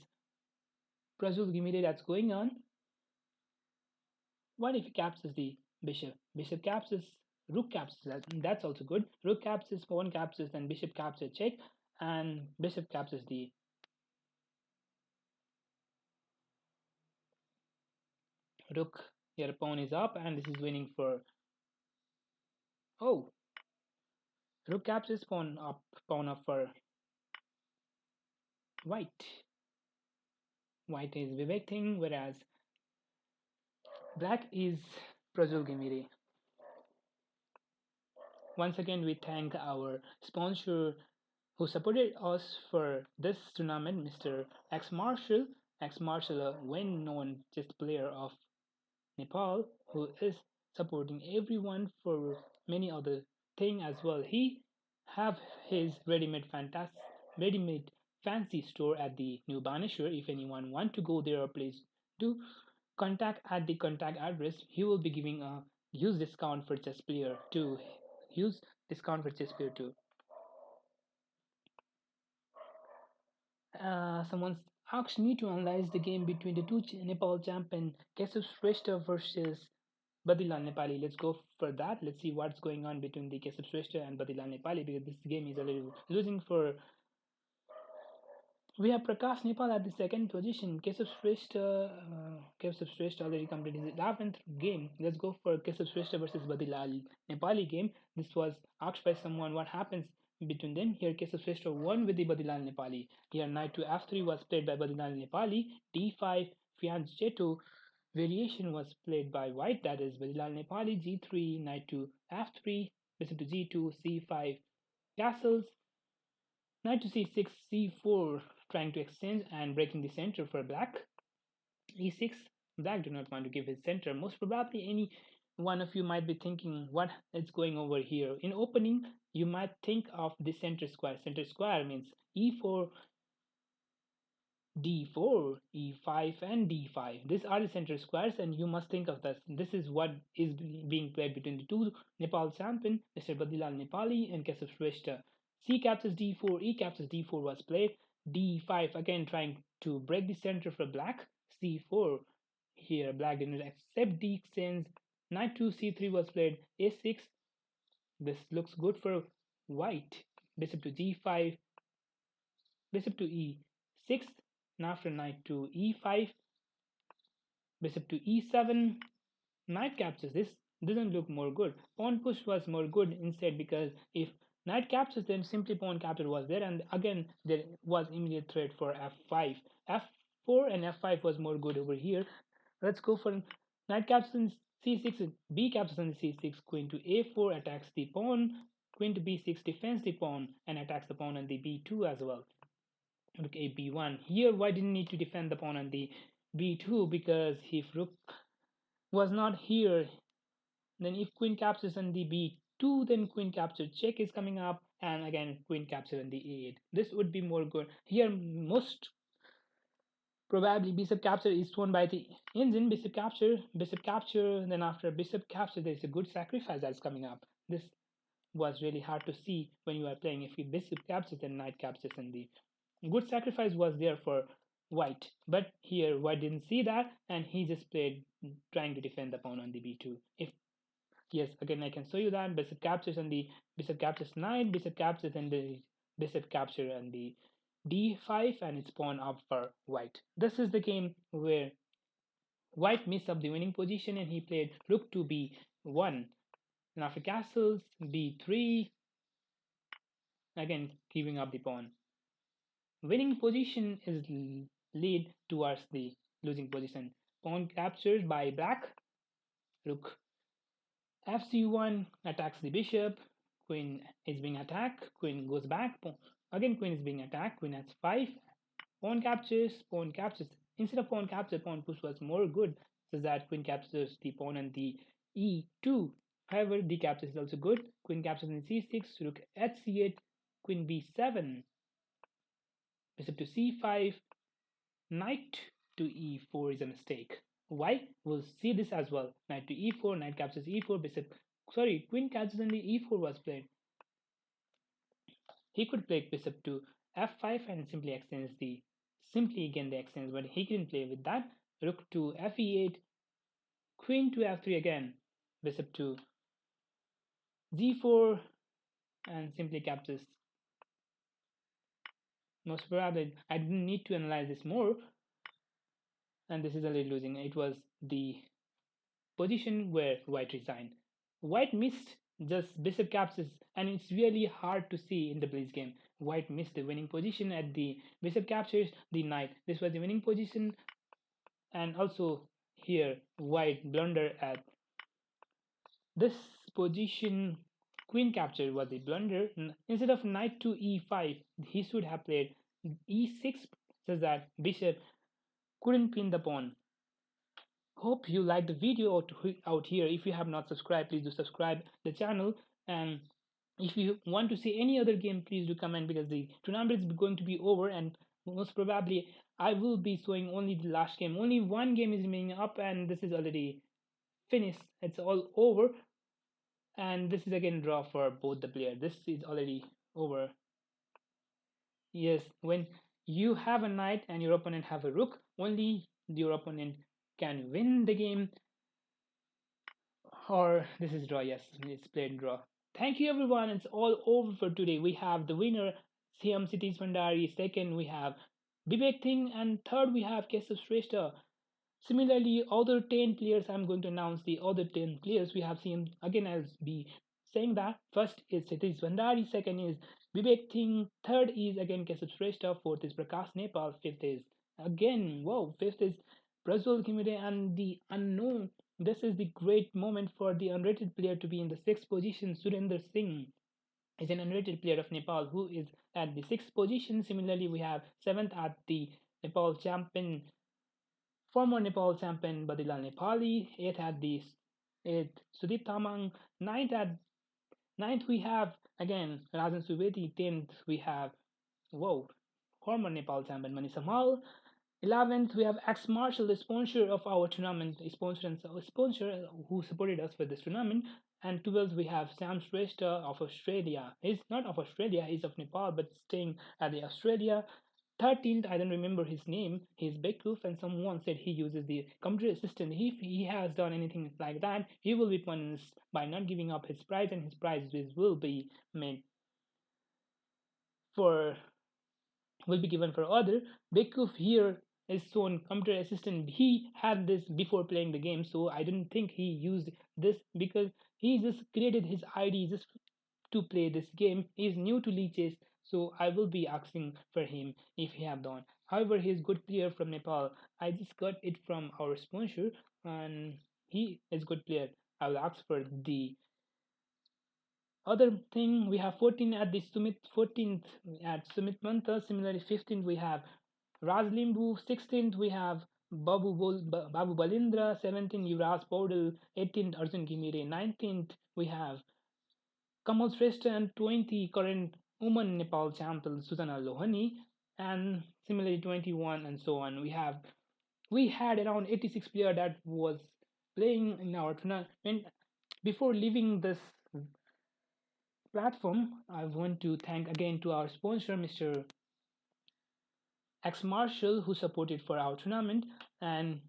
Prajul Gimide that's going on. What if he captures the bishop? Bishop captures, rook captures. That's also good. Rook captures, pawn captures, then bishop captures check, and bishop captures the rook. Your pawn is up, and this is winning for. Oh, rook captures, pawn up for white. White is Vivek thing, whereas black is Prajul Gimide. Once again, we thank our sponsor who supported us for this tournament, Mr. Xmarshall. Xmarshall, a well-known chess player of Nepal, who is supporting everyone for many other thing as well. He have his ready-made fancy store at the new Baneshwor. If anyone want to go there, please do contact at the contact address. He will be giving a huge discount for chess player too. Huge discount for chess player too. Someone asked me to analyze the game between the two Nepal champion Keshav Shrestha versus Badilal Nepali. Let's go for that. Let's see what's going on between the Keshav Shrestha and Badilal Nepali, because this game is a little losing for. We have Prakash Nepal at the second position. Keshav Shrestha already completed his 11th game. Let's go for Keshav Shrestha versus Badilal Nepali game. This was asked by someone what happens between them. Here Keshav Shrestha won with the Badilal Nepali. Here knight to f3 was played by Badilal Nepali. d5 fianchetto variation was played by white, that is Badilal Nepali. g3 knight to f3 bishop to g2 c5 castles. Knight to c6 c4 trying to exchange and breaking the center for black. e6, black do not want to give his center. Most probably any one of you might be thinking what is going over here. In opening, you might think of the center square. Center square means e4, d4, e5, and d5. These are the center squares, and you must think of this. This is what is being played between the two Nepal champion, Mr. Badilal Nepali and Keshav Shrestha. C captures d4, e captures d4 was played. d5 again trying to break the center for black. c4. Here black did not accept the exchange. Knight to c3 was played. a6. This looks good for white. Bishop to g5. Bishop to e6. And after knight to e5. Bishop to e7. Knight captures. This doesn't look more good. Pawn push was more good instead, because if knight captures, then simply pawn capture was there, and again there was immediate threat for f5. f4 and f5 was more good over here. Let's go for knight captures in c6, b captures on c6, queen to a4 attacks the pawn, queen to b6 defends the pawn and attacks the pawn on the b2 as well. Rook a b1. Here why didn't need to defend the pawn on the b2, because if rook was not here, then if queen captures on the b2, then queen capture check is coming up, and again queen capture on the a8. This would be more good. Here most probably bishop capture is won by the engine. Bishop capture, then after bishop capture there is a good sacrifice that's coming up. This was really hard to see when you are playing. If you bishop captures, then knight captures, and the good sacrifice was there for white. But here white didn't see that, and he just played trying to defend the pawn on the b2. If yes, again I can show you that bishop captures, and the bishop captures knight, bishop captures, and the bishop capture and the d5, and it's pawn up for white. This is the game where white missed up the winning position, and he played rook to b1. And after castles, b3, again giving up the pawn. Winning position is lead towards the losing position. Pawn captured by black. Rook fc1 attacks the bishop. Queen is being attacked. Queen goes back. Again queen is being attacked. Queen has 5. Pawn captures. Pawn captures. Instead of pawn capture, pawn push was more good, so that queen captures the pawn on the e2. However, d capture is also good. Queen captures in c6. Rook h8. Queen b7. Bishop to c5. Knight to e4 is a mistake. Why? We'll see this as well. Knight to e4, knight captures e4, queen captures and the e4 was played. He could play bishop to f5 and simply again the exchange, but he can play with that. Rook to fe8, queen to f3 again, bishop to g4, and simply captures. Most probably, I didn't need to analyze this more, and this is already losing. It was the position where white resigned. White missed just bishop captures, and it's really hard to see in the Blitz game. White missed the winning position at the bishop captures the knight. This was the winning position, and also here white blunder at this position. Queen capture was a blunder. Instead of knight to e5, he should have played e6, such that bishop couldn't pin the pawn. Hope you like the video out here. If you have not subscribed, please do subscribe the channel. And if you want to see any other game, please do comment, because the tournament is going to be over, and most probably I will be showing only the last game. Only one game is remaining up, and this is already finished. It's all over, and this is again draw for both the player. This is already over. Yes, when you have a knight and your opponent have a rook, only your opponent can win the game, or this is draw. Yes, it's played draw. Thank you everyone. It's all over for today. We have the winner, CM Cities Vandari. Second, we have Vivek Singh, and third, we have Keshav Shrestha. Similarly, other 10 players, I'm going to announce the other 10 players. We have seen again, I'll be saying that. First is Satish Vandari, second is Vivek Singh, third is again Keshav Shrestha, fourth is Prakash Nepal, fifth is again, wow, fifth is Prajwal Kimide, and the unknown. This is the great moment for the unrated player to be in the sixth position. Surinder Singh is an unrated player of Nepal who is at the sixth position. Similarly, we have seventh at the Nepal champion, former Nepal champion Badilal Nepali. Eighth at the eighth Sudeep Tamang. Ninth we have again Rajan Subedi. Tenth we have whoa, former Nepal champion Manisha Mal. 11th, we have Xmarshall, the sponsor of our tournament, sponsor who supported us for this tournament. And 12th, we have Sam Shrestha of Australia. He's not of Australia, he's of Nepal, but staying at the Australia. 13th, I don't remember his name. He's Beckoof, and someone said he uses the computer assistant. If he has done anything like that, he will be punished by not giving up his prize, and his prizes will be made for will be given for other. Beckoof here is shown computer assistant. He had this before playing the game, so I didn't think he used this, because he just created his ID just to play this game. He's new to Lichess, so I will be asking for him if he have done. However, he's good player from Nepal. I just got it from our sponsor, and he is good player. I will ask for the other thing. We have 14 at the Sumit, 14th at Sumit Mantha. Similarly, 15th we have Raj Limbu. 16th we have Babu Balindra. 17th Yuvraj Paudel. 18th Arjun Gimire. 19th we have Kamal Shrestha, and 20 current women Nepal champion Suzana Lohani, and similarly 21 and so on. We had around 86 player that was playing in our tournament. Before leaving this platform, I want to thank again to our sponsor, Mr. Xmarshall, who supported for our tournament. And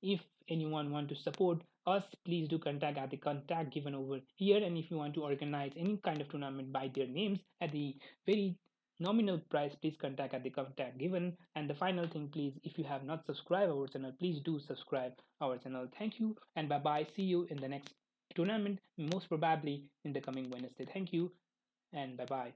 if anyone want to support us, please do contact at the contact given over here. And if you want to organize any kind of tournament by their names at the very nominal price, please contact at the contact given. And the final thing, please, if you have not subscribed our channel, please do subscribe our channel. Thank you, and bye bye. See you in the next tournament, most probably in the coming Wednesday. Thank you, and bye bye.